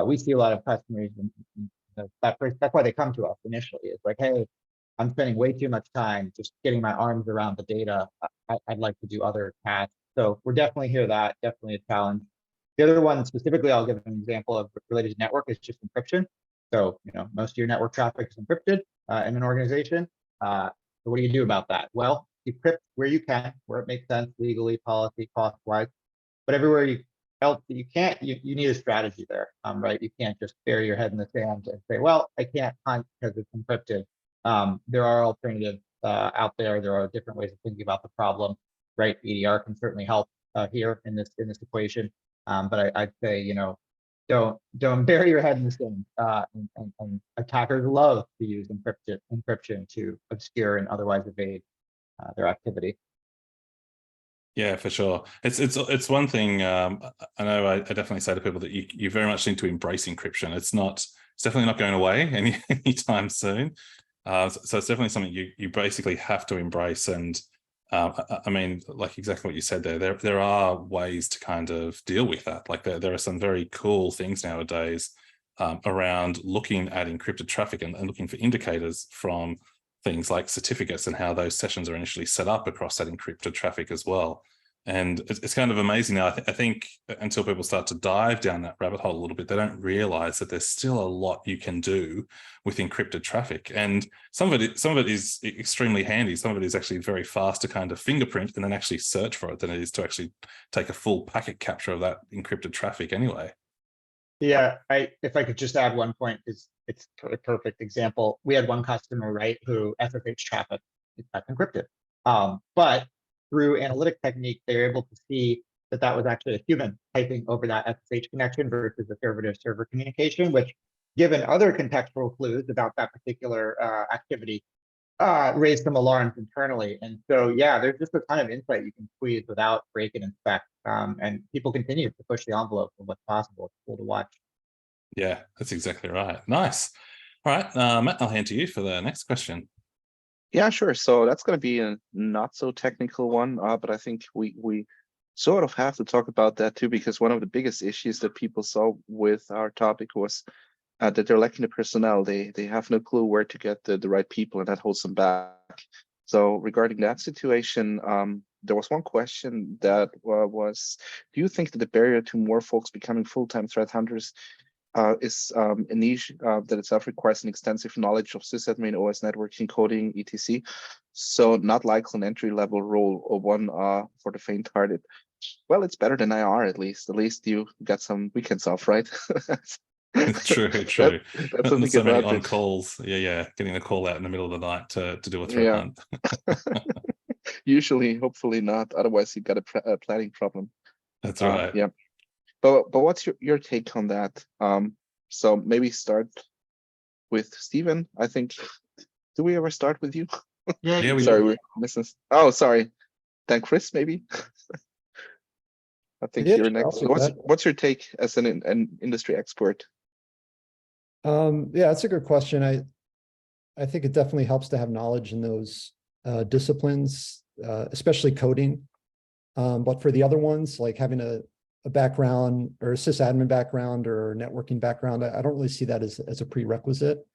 we see a lot of customers, and that's why they come to us initially. It's like, hey, I'm spending way too much time just getting my arms around the data. I'd like to do other tasks. So we're definitely hear that, definitely a challenge. The other one specifically, I'll give an example of related to network is just encryption. So, you know, most of your network traffic is encrypted in an organization. So what do you do about that? Well, decrypt where you can, where it makes sense legally, policy, cost-wise. But everywhere else that you can't, you need a strategy there, right? You can't just bury your head in the sand and say, well, I can't hunt because it's encrypted. There are alternatives out there. There are different ways of thinking about the problem, right? EDR can certainly help here in this equation. But I'd say, you know, don't bury your head in the sand. And attackers love to use encryption to obscure and otherwise evade their activity. Yeah, for sure. It's one thing. I know I definitely say to people that you very much need to embrace encryption. It's definitely not going away anytime soon. So it's definitely something you basically have to embrace. And I mean, like exactly what you said there are ways to kind of deal with that. Like there are some very cool things nowadays around looking at encrypted traffic and looking for indicators from things like certificates and how those sessions are initially set up across that encrypted traffic as well. And it's kind of amazing now. I think until people start to dive down that rabbit hole a little bit, they don't realize that there's still a lot you can do with encrypted traffic. And some of it is extremely handy. Some of it is actually very fast to kind of fingerprint and then actually search for it than it is to actually take a full packet capture of that encrypted traffic anyway. Yeah, if I could just add one point, is it's a perfect example. We had one customer, right, who SSH traffic, that's encrypted. But through analytic technique, they're able to see that that was actually a human typing over that SSH connection versus a server-to-server communication, which, given other contextual clues about that particular activity, raised some alarms internally. And so, yeah, there's just a ton of insight you can squeeze without break and inspect. And people continue to push the envelope of what's possible. It's cool to watch. Yeah, that's exactly right. Nice. All right, Matt, I'll hand to you for the next question. Yeah, sure. So that's going to be a not so technical one, but I think we sort of have to talk about that too, because one of the biggest issues that people saw with our topic was that they're lacking the personnel. They have no clue where to get the right people, and that holds them back. So regarding that situation, there was one question that was, do you think that the barrier to more folks becoming full-time threat hunters is a niche that itself requires an extensive knowledge of sysadmin, OS networking, coding, etc. So not like an entry-level role or one for the faint-hearted? Well, it's better than IR at least. At least you got some weekends off, right? True. That's Not so many on advantage. calls. Yeah. Getting a call out in the middle of the night to do a threat Yeah. hunt. Usually, hopefully not. Otherwise, you've got a planning problem. That's right. Yeah. But what's your take on that? So maybe start with Stephen. I think. Do we ever start with you? Yeah, we Sorry, do. we're missing. Oh, sorry. Then Chris, maybe. I think Yeah, you're sure, I'll next. take that. What's your take as an industry expert? Yeah, that's a good question. I think it definitely helps to have knowledge in those disciplines, especially coding. But for the other ones, like having a background or a sysadmin background or networking background, I don't really see that as a prerequisite.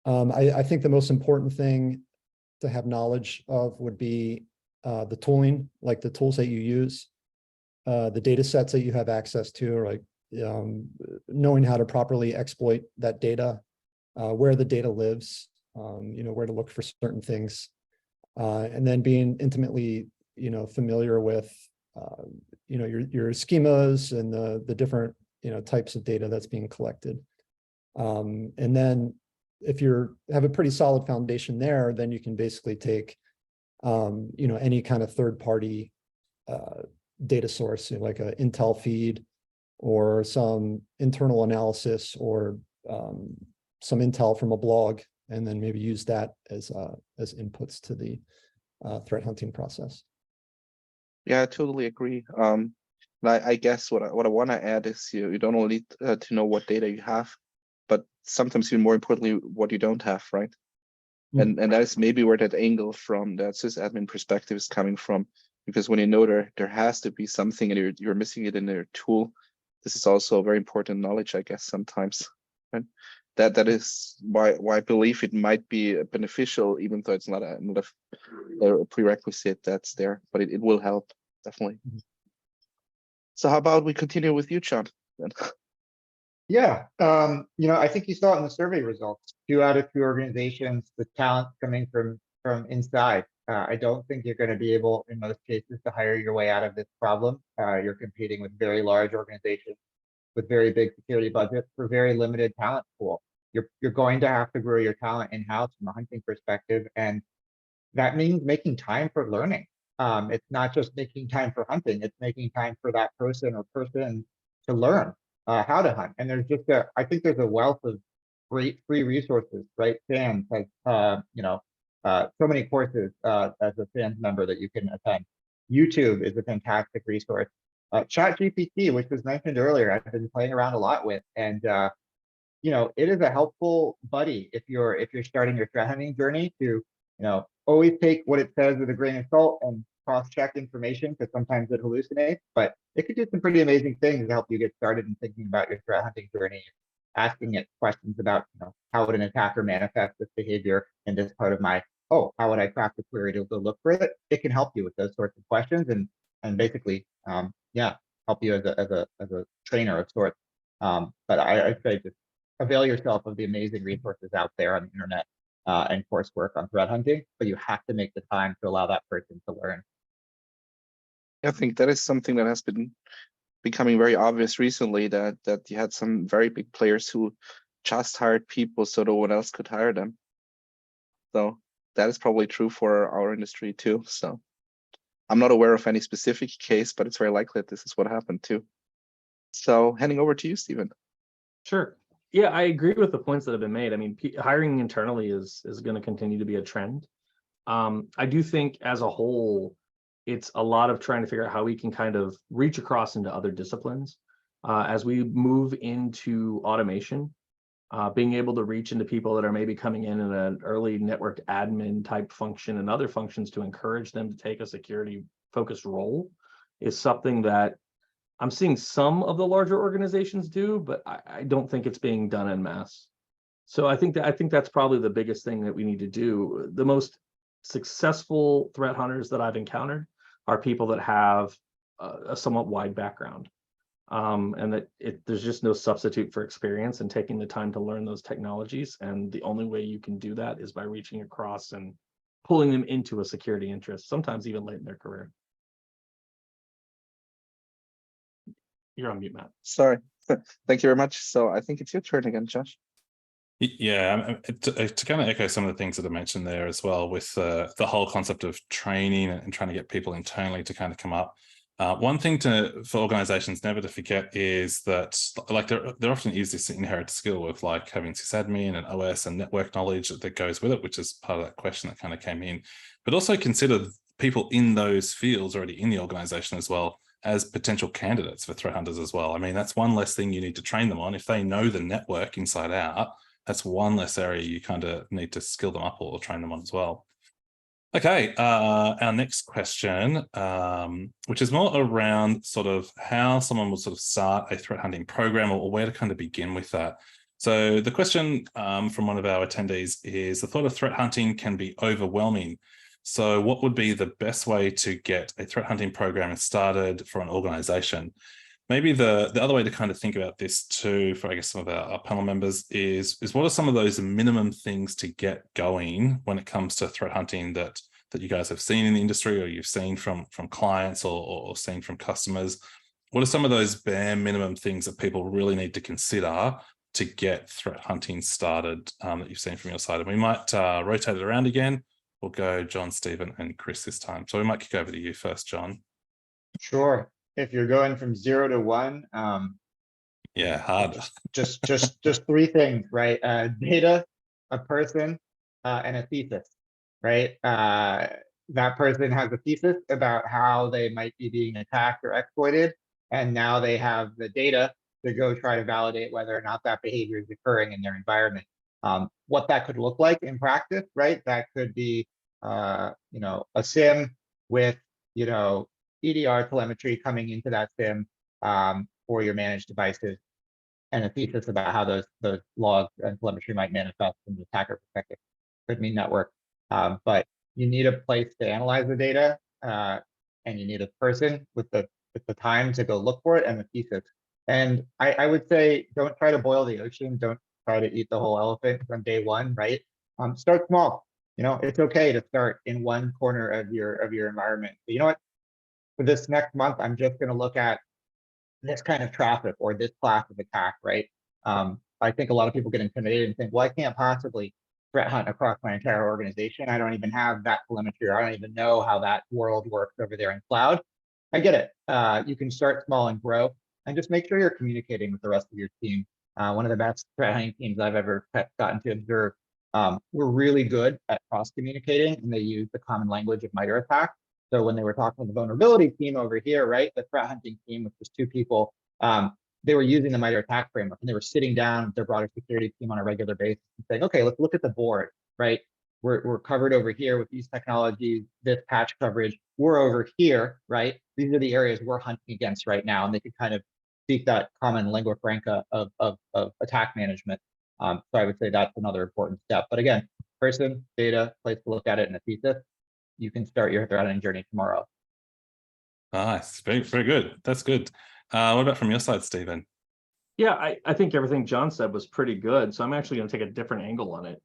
I think the most important thing to have knowledge of would be the tooling, like the tools that you use, the data sets that you have access to, or like knowing how to properly exploit that data, where the data lives, where to look for certain things. and then being intimately, familiar with, your schemas and the different, types of data that's being collected. And then if you have a pretty solid foundation there, then you can basically take, any kind of third party data source, like an Intel feed or some internal analysis or some intel from a blog, and then maybe use that as inputs to the threat hunting process. Yeah, I totally agree. I guess what I want to add is you don't only need to know what data you have, but sometimes even more importantly, what you don't have, right? And that's maybe where that angle from that sysadmin perspective is coming from, because when you know there has to be something and you're missing it in their tool, this is also very important knowledge, I guess, sometimes. Right? That is why I believe it might be beneficial, even though it's not a prerequisite that's there, but it will help, definitely. So how about we continue with you, John? Yeah, I think you saw it in the survey results. 2 out of 3 organizations, the talent coming from inside. I don't think you're going to be able, in most cases, to hire your way out of this problem. You're competing with very large organizations with very big security budgets for very limited talent pool. You're going to have to grow your talent in-house from a hunting perspective, and that means making time for learning. It's not just making time for hunting; it's making time for that person or persons to learn how to hunt. And there's just I think there's a wealth of great free resources, right? SANS has, so many courses as a SANS member that you can attend. YouTube is a fantastic resource. ChatGPT, which was mentioned earlier, I've been playing around a lot with, and it is a helpful buddy if you're starting your threat hunting journey to, always take what it says with a grain of salt and cross-check information, because sometimes it hallucinates, but it could do some pretty amazing things to help you get started in thinking about your threat hunting journey, asking it questions about, how would an attacker manifest this behavior in this part of my, how would I craft a query to go look for it? It can help you with those sorts of questions and basically, help you as a trainer of sorts. But I'd say just avail yourself of the amazing resources out there on the internet and coursework on threat hunting, but you have to make the time to allow that person to learn. I think that is something that has been becoming very obvious recently, that you had some very big players who just hired people so no one else could hire them. So that is probably true for our industry too. So I'm not aware of any specific case, but it's very likely that this is what happened too. So handing over to you, Stephen. Sure. Yeah, I agree with the points that have been made. I mean, hiring internally is going to continue to be a trend. I do think as a whole, it's a lot of trying to figure out how we can kind of reach across into other disciplines. As we move into automation, being able to reach into people that are maybe coming in an early network admin type function and other functions to encourage them to take a security focused role is something that I'm seeing some of the larger organizations do, but I don't think it's being done en masse. So I think that's probably the biggest thing that we need to do. The most successful threat hunters that I've encountered are people that have a somewhat wide background, and that there's just no substitute for experience and taking the time to learn those technologies. And the only way you can do that is by reaching across and pulling them into a security interest, sometimes even late in their career. You're on mute, Matt. Sorry. Thank you very much. So I think it's your turn again, Josh. Yeah, to kind of echo some of the things that I mentioned there as well, with the whole concept of training and trying to get people internally to kind of come up. One thing for organizations never to forget is that, like, there often is this inherent skill of like having sysadmin and OS and network knowledge that goes with it, which is part of that question that kind of came in. But also consider people in those fields already in the organization as well as potential candidates for threat hunters as well. I mean, that's one less thing you need to train them on. If they know the network inside out, that's one less area you kind of need to skill them up or train them on as well. Okay, our next question, which is more around sort of how someone would sort of start a threat hunting program or where to kind of begin with that. So the question from one of our attendees is, the thought of threat hunting can be overwhelming. So what would be the best way to get a threat hunting program started for an organization? Maybe the other way to kind of think about this too, for I guess some of our panel members, is what are some of those minimum things to get going when it comes to threat hunting that that you guys have seen in the industry, or you've seen from clients, or seen from customers? What are some of those bare minimum things that people really need to consider to get threat hunting started that you've seen from your side? And we might rotate it around again. We'll go John, Stephen, and Chris this time. So we might kick over to you first, John. Sure. If you're going from 0 to 1, Yeah, hard. just 3 things, right? Data, a person, and a thesis, right? That person has a thesis about how they might be being attacked or exploited, and now they have the data to go try to validate whether or not that behavior is occurring in their environment. What that could look like in practice, right? That could be, a SIM with, EDR telemetry coming into that SIM for your managed devices, and a thesis about how those logs and telemetry might manifest from the attacker perspective. Could mean network, but you need a place to analyze the data, and you need a person with the time to go look for it, and the thesis. And I would say, don't try to boil the ocean. Don't try to eat the whole elephant from day one, right? Start small. It's okay to start in one corner of your environment. But you know what? For this next month, I'm just going to look at this kind of traffic or this class of attack, right? I think a lot of people get intimidated and think, well, I can't possibly threat hunt across my entire organization. I don't even have that telemetry, or I don't even know how that world works over there in cloud. I get it. You can start small and grow, and just make sure you're communicating with the rest of your team. One of the best threat hunting teams I've ever gotten to observe, were really good at cross communicating, and they use the common language of MITRE ATT&CK. So when they were talking with the vulnerability team over here, right, the threat hunting team, which was 2 people, they were using the MITRE ATT&CK framework, and they were sitting down with their broader security team on a regular basis and saying, okay, let's look at the board, right? We're covered over here with these technologies, this patch coverage. We're over here, right? These are the areas we're hunting against right now, and they could kind of speak that common lingua franca of attack management. So I would say that's another important step. But again, person, data, place to look at it, and a thesis. You can start your threat hunting journey tomorrow. Nice, very, very good. That's good. What about from your side, Stephen? Yeah, I think everything John said was pretty good. So I'm actually going to take a different angle on it,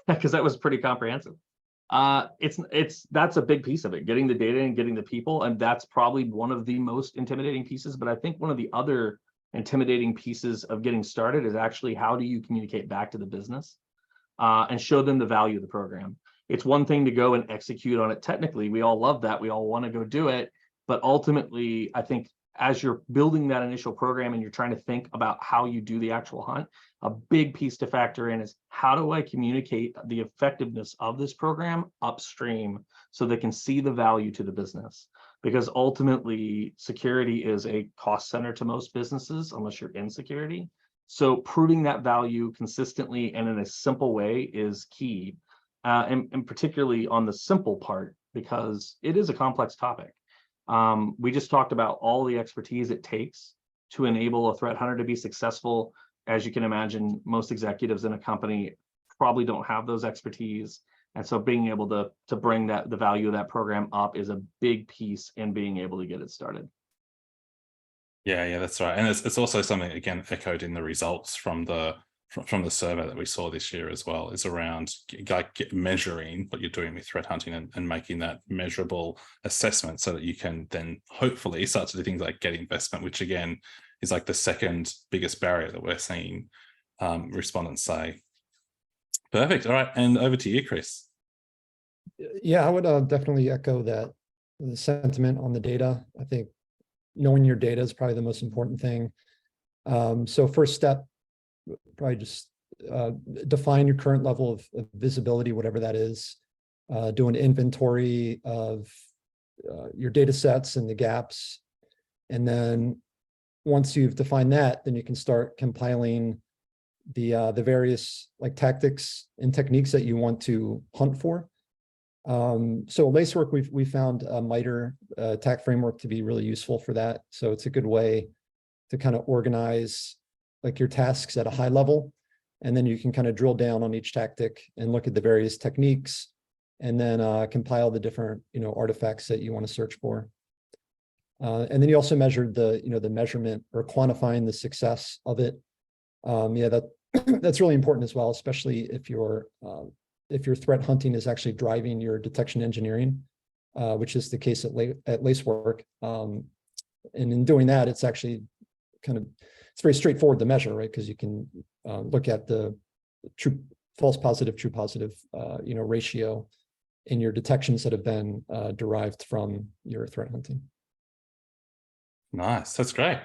because that was pretty comprehensive. That's a big piece of it, getting the data and getting the people, and that's probably one of the most intimidating pieces. But I think one of the other intimidating pieces of getting started is actually, how do you communicate back to the business and show them the value of the program? It's one thing to go and execute on it technically. We all love that. We all want to go do it. But ultimately, I think as you're building that initial program and you're trying to think about how you do the actual hunt, a big piece to factor in is, how do I communicate the effectiveness of this program upstream so they can see the value to the business? Because ultimately, security is a cost center to most businesses, unless you're in security. So proving that value consistently and in a simple way is key. And particularly on the simple part, because it is a complex topic. We just talked about all the expertise it takes to enable a threat hunter to be successful. As you can imagine, most executives in a company probably don't have those expertise. And so being able to bring the value of that program up is a big piece in being able to get it started. Yeah, that's right. And it's also something, again, echoed in the results from the survey that we saw this year as well, is around measuring what you're doing with threat hunting and making that measurable assessment, so that you can then hopefully start to do things like get investment, which again is like the second biggest barrier that we're seeing respondents say. Perfect. All right. And over to you, Chris. Yeah, I would definitely echo that, the sentiment on the data. I think knowing your data is probably the most important thing. So first step, probably just define your current level of visibility, whatever that is. Do an inventory of your data sets and the gaps. And then once you've defined that, then you can start compiling the various like tactics and techniques that you want to hunt for. So Lacework, we found a MITRE ATT&CK framework to be really useful for that. So it's a good way to kind of organize like your tasks at a high level, and then you can kind of drill down on each tactic and look at the various techniques, and then compile the different artifacts that you want to search for. And then you also measured the the measurement or quantifying the success of it. Yeah, that's really important as well, especially if you're if your threat hunting is actually driving your detection engineering, which is the case at Lacework. And in doing that, it's actually it's very straightforward to measure, right? Because you can look at the true false positive, true positive, ratio in your detections that have been derived from your threat hunting. Nice, that's great.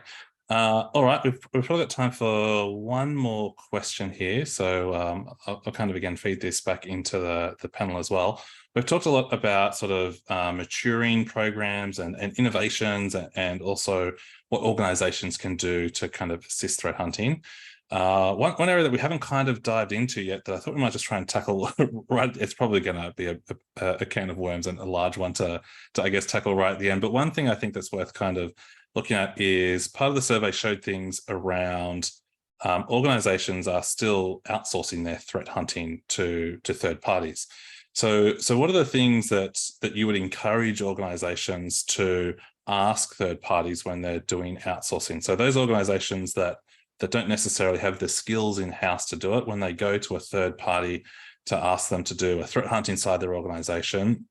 All right, we've probably got time for one more question here. So I'll kind of again feed this back into the panel as well. We've talked a lot about sort of maturing programs and innovations, and also what organizations can do to kind of assist threat hunting. One area that we haven't kind of dived into yet that I thought we might just try and tackle right, it's probably going to be a can of worms and a large one to I guess tackle right at the end. But one thing I think that's worth kind of looking at is part of the survey showed things around organizations are still outsourcing their threat hunting to third parties. So what are the things that you would encourage organizations to ask third parties when they're doing outsourcing? So those organizations that don't necessarily have the skills in-house to do it, when they go to a third party to ask them to do a threat hunt inside their organization,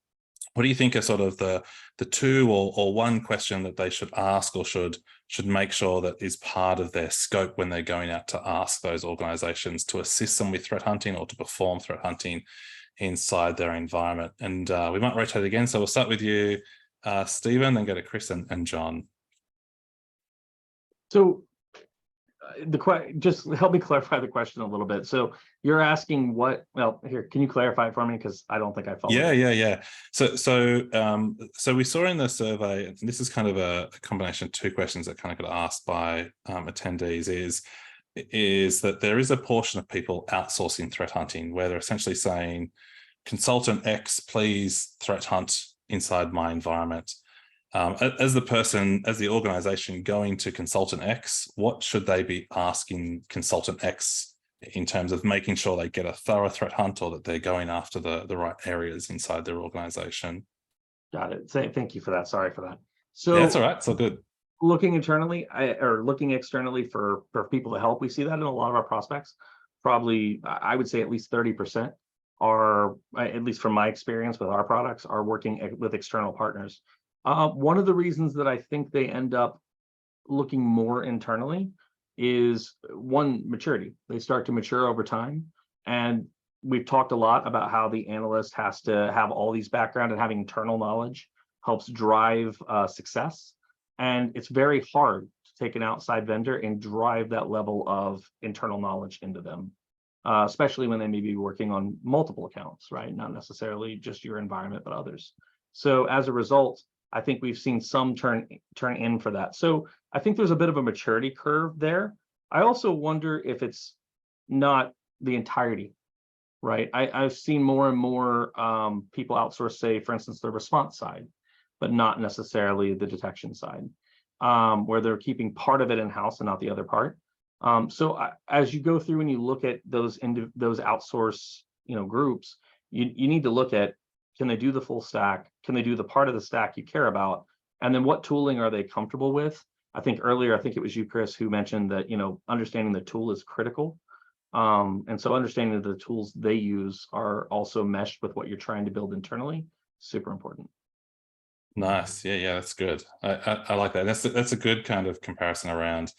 what do you think are sort of the two or one question that they should ask or should make sure that is part of their scope when they're going out to ask those organizations to assist them with threat hunting or to perform threat hunting inside their environment? And we might rotate again. So we'll start with you, Stephen, then go to Chris and John. So just help me clarify the question a little bit. So you're asking what? Well, here, can you clarify it for me? Because I don't think I followed. Yeah. So we saw in the survey, and this is kind of a combination of two questions that kind of got asked by attendees, is that there is a portion of people outsourcing threat hunting where they're essentially saying, consultant X, please threat hunt inside my environment. As the organization going to consultant X, what should they be asking consultant X in terms of making sure they get a thorough threat hunt or that they're going after the right areas inside their organization? Got it. Thank you for that. Sorry for that. So yeah, that's all right. It's all good. Looking internally or looking externally for people to help, we see that in a lot of our prospects. Probably, I would say at least 30% are, at least from my experience with our products, are working with external partners. One of the reasons that I think they end up looking more internally is one, maturity. They start to mature over time. And we've talked a lot about how the analyst has to have all these background, and having internal knowledge helps drive success. And it's very hard to take an outside vendor and drive that level of internal knowledge into them, especially when they may be working on multiple accounts, right? Not necessarily just your environment, but others. So as a result, I think we've seen some turn in for that. So I think there's a bit of a maturity curve there. I also wonder if it's not the entirety, right? I've seen more and more people outsource, say, for instance, the response side, but not necessarily the detection side, where they're keeping part of it in-house and not the other part. So as you go through and you look at those outsource groups, you need to look at, can they do the full stack? Can they do the part of the stack you care about? And then what tooling are they comfortable with? I think earlier, I think it was you, Chris, who mentioned that, understanding the tool is critical. And so understanding that the tools they use are also meshed with what you're trying to build internally, super important. Nice. Yeah, that's good. I like that. That's a good kind of comparison around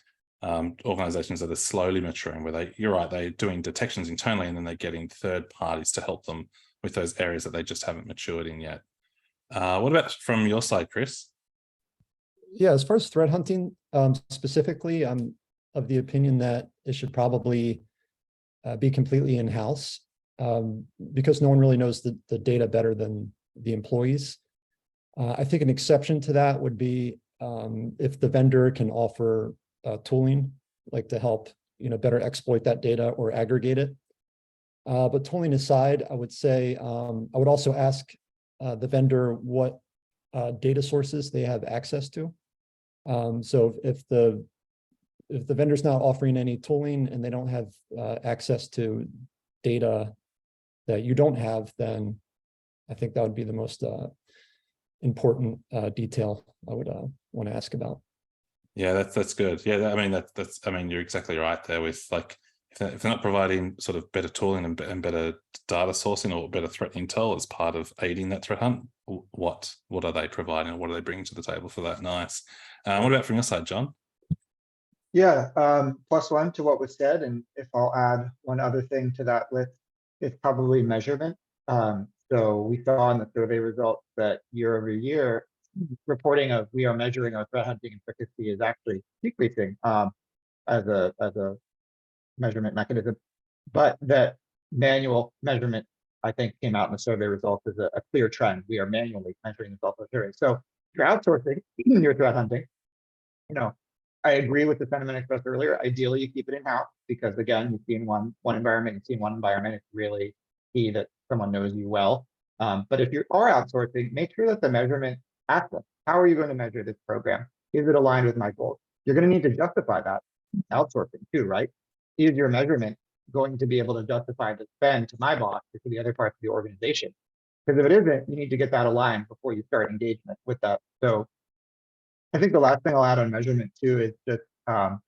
organizations that are slowly maturing, where you're right, they're doing detections internally and then they're getting third parties to help them with those areas that they just haven't matured in yet. What about from your side, Chris? Yeah, as far as threat hunting specifically, I'm of the opinion that it should probably be completely in-house because no one really knows the data better than the employees. I think an exception to that would be if the vendor can offer tooling, like to help better exploit that data or aggregate it. But tooling aside, I would say I would also ask the vendor what data sources they have access to. So if the vendor's not offering any tooling and they don't have access to data that you don't have, then I think that would be the most important detail I would want to ask about. Yeah, that's good. Yeah, I mean that's you're exactly right there with, like, if they're not providing sort of better tooling and better data sourcing or better threat intel as part of aiding that threat hunt, what are they providing, or what are they bringing to the table for that? Nice. What about from your side, John? Yeah, +1 to what was said, and if I'll add one other thing to that list, it's probably measurement. So we saw in the survey results that year over year, reporting of we are measuring our threat hunting efficacy is actually decreasing as a measurement mechanism, but that manual measurement, I think, came out in the survey results as a clear trend. We are manually measuring the self-survey. So if you're outsourcing your threat hunting, you know, I agree with the sentiment expressed earlier. Ideally, you keep it in-house because, again, you've seen one environment, you've seen one environment. It's really key that someone knows you well. But if you are outsourcing, make sure that the measurement aspect, how are you going to measure this program? Is it aligned with my goals? You're going to need to justify that outsourcing too, right? Is your measurement going to be able to justify the spend to my boss or to the other parts of the organization? Because if it isn't, you need to get that aligned before you start engagement with that. So I think the last thing I'll add on measurement too is just, I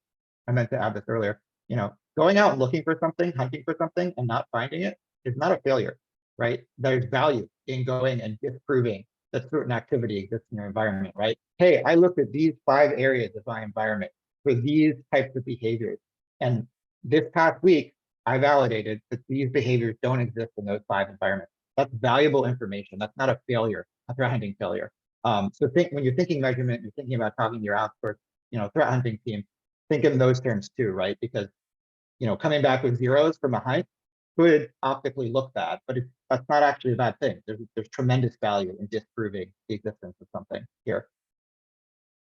meant to add this earlier, you know, going out and looking for something, hunting for something and not finding it is not a failure, right? There's value in going and disproving that certain activity exists in your environment, right? Hey, I looked at these 5 areas of my environment for these types of behaviors. And this past week, I validated that these behaviors don't exist in those 5 environments. That's valuable information. That's not a failure, a threat hunting failure. So when you're thinking measurement, you're thinking about talking to your outsourced, you know, threat hunting team, think in those terms too, right? Because, you know, coming back with zeros from a hunt could optically look bad, but that's not actually a bad thing. There's tremendous value in disproving the existence of something here.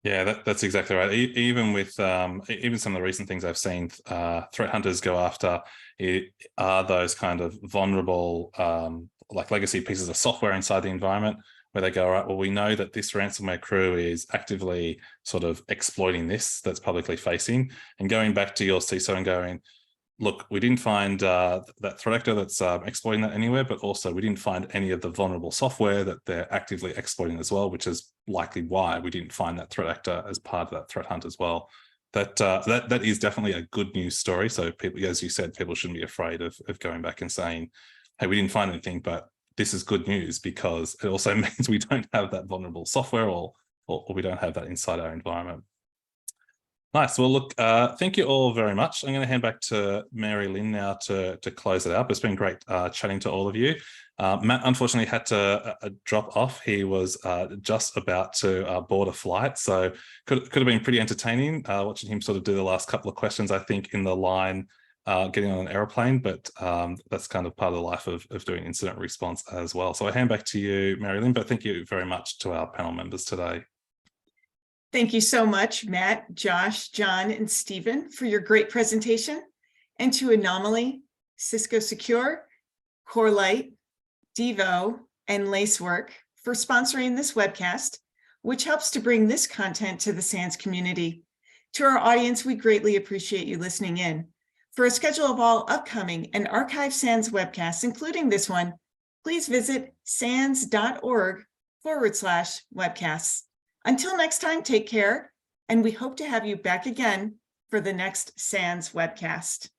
Yeah, that's exactly right. Even with even some of the recent things I've seen, threat hunters go after are those kind of vulnerable, like legacy pieces of software inside the environment, where they go, all right, well, we know that this ransomware crew is actively sort of exploiting this that's publicly facing, and going back to your CISO and going, look, we didn't find that threat actor that's exploiting that anywhere, but also we didn't find any of the vulnerable software that they're actively exploiting as well, which is likely why we didn't find that threat actor as part of that threat hunt as well. That is definitely a good news story. So people, as you said, people shouldn't be afraid of going back and saying, hey, we didn't find anything, but this is good news because it also means we don't have that vulnerable software or we don't have that inside our environment. Nice. Well, look, thank you all very much. I'm going to hand back to Mary Lynn now to close it up. It's been great chatting to all of you. Matt unfortunately had to drop off. He was just about to board a flight, so could have been pretty entertaining watching him sort of do the last couple of questions, I think, in the line getting on an aeroplane, but that's kind of part of the life of doing incident response as well. So I hand back to you, Mary Lynn, but thank you very much to our panel members today. Thank you so much, Matt, Josh, John, and Stephen, for your great presentation, and to Anomaly, Cisco Secure, CoreLight, Devo, and Lacework for sponsoring this webcast, which helps to bring this content to the SANS community. To our audience, we greatly appreciate you listening in. For a schedule of all upcoming and archived SANS webcasts, including this one, please visit sans.org/webcasts. Until next time, take care, and we hope to have you back again for the next SANS webcast.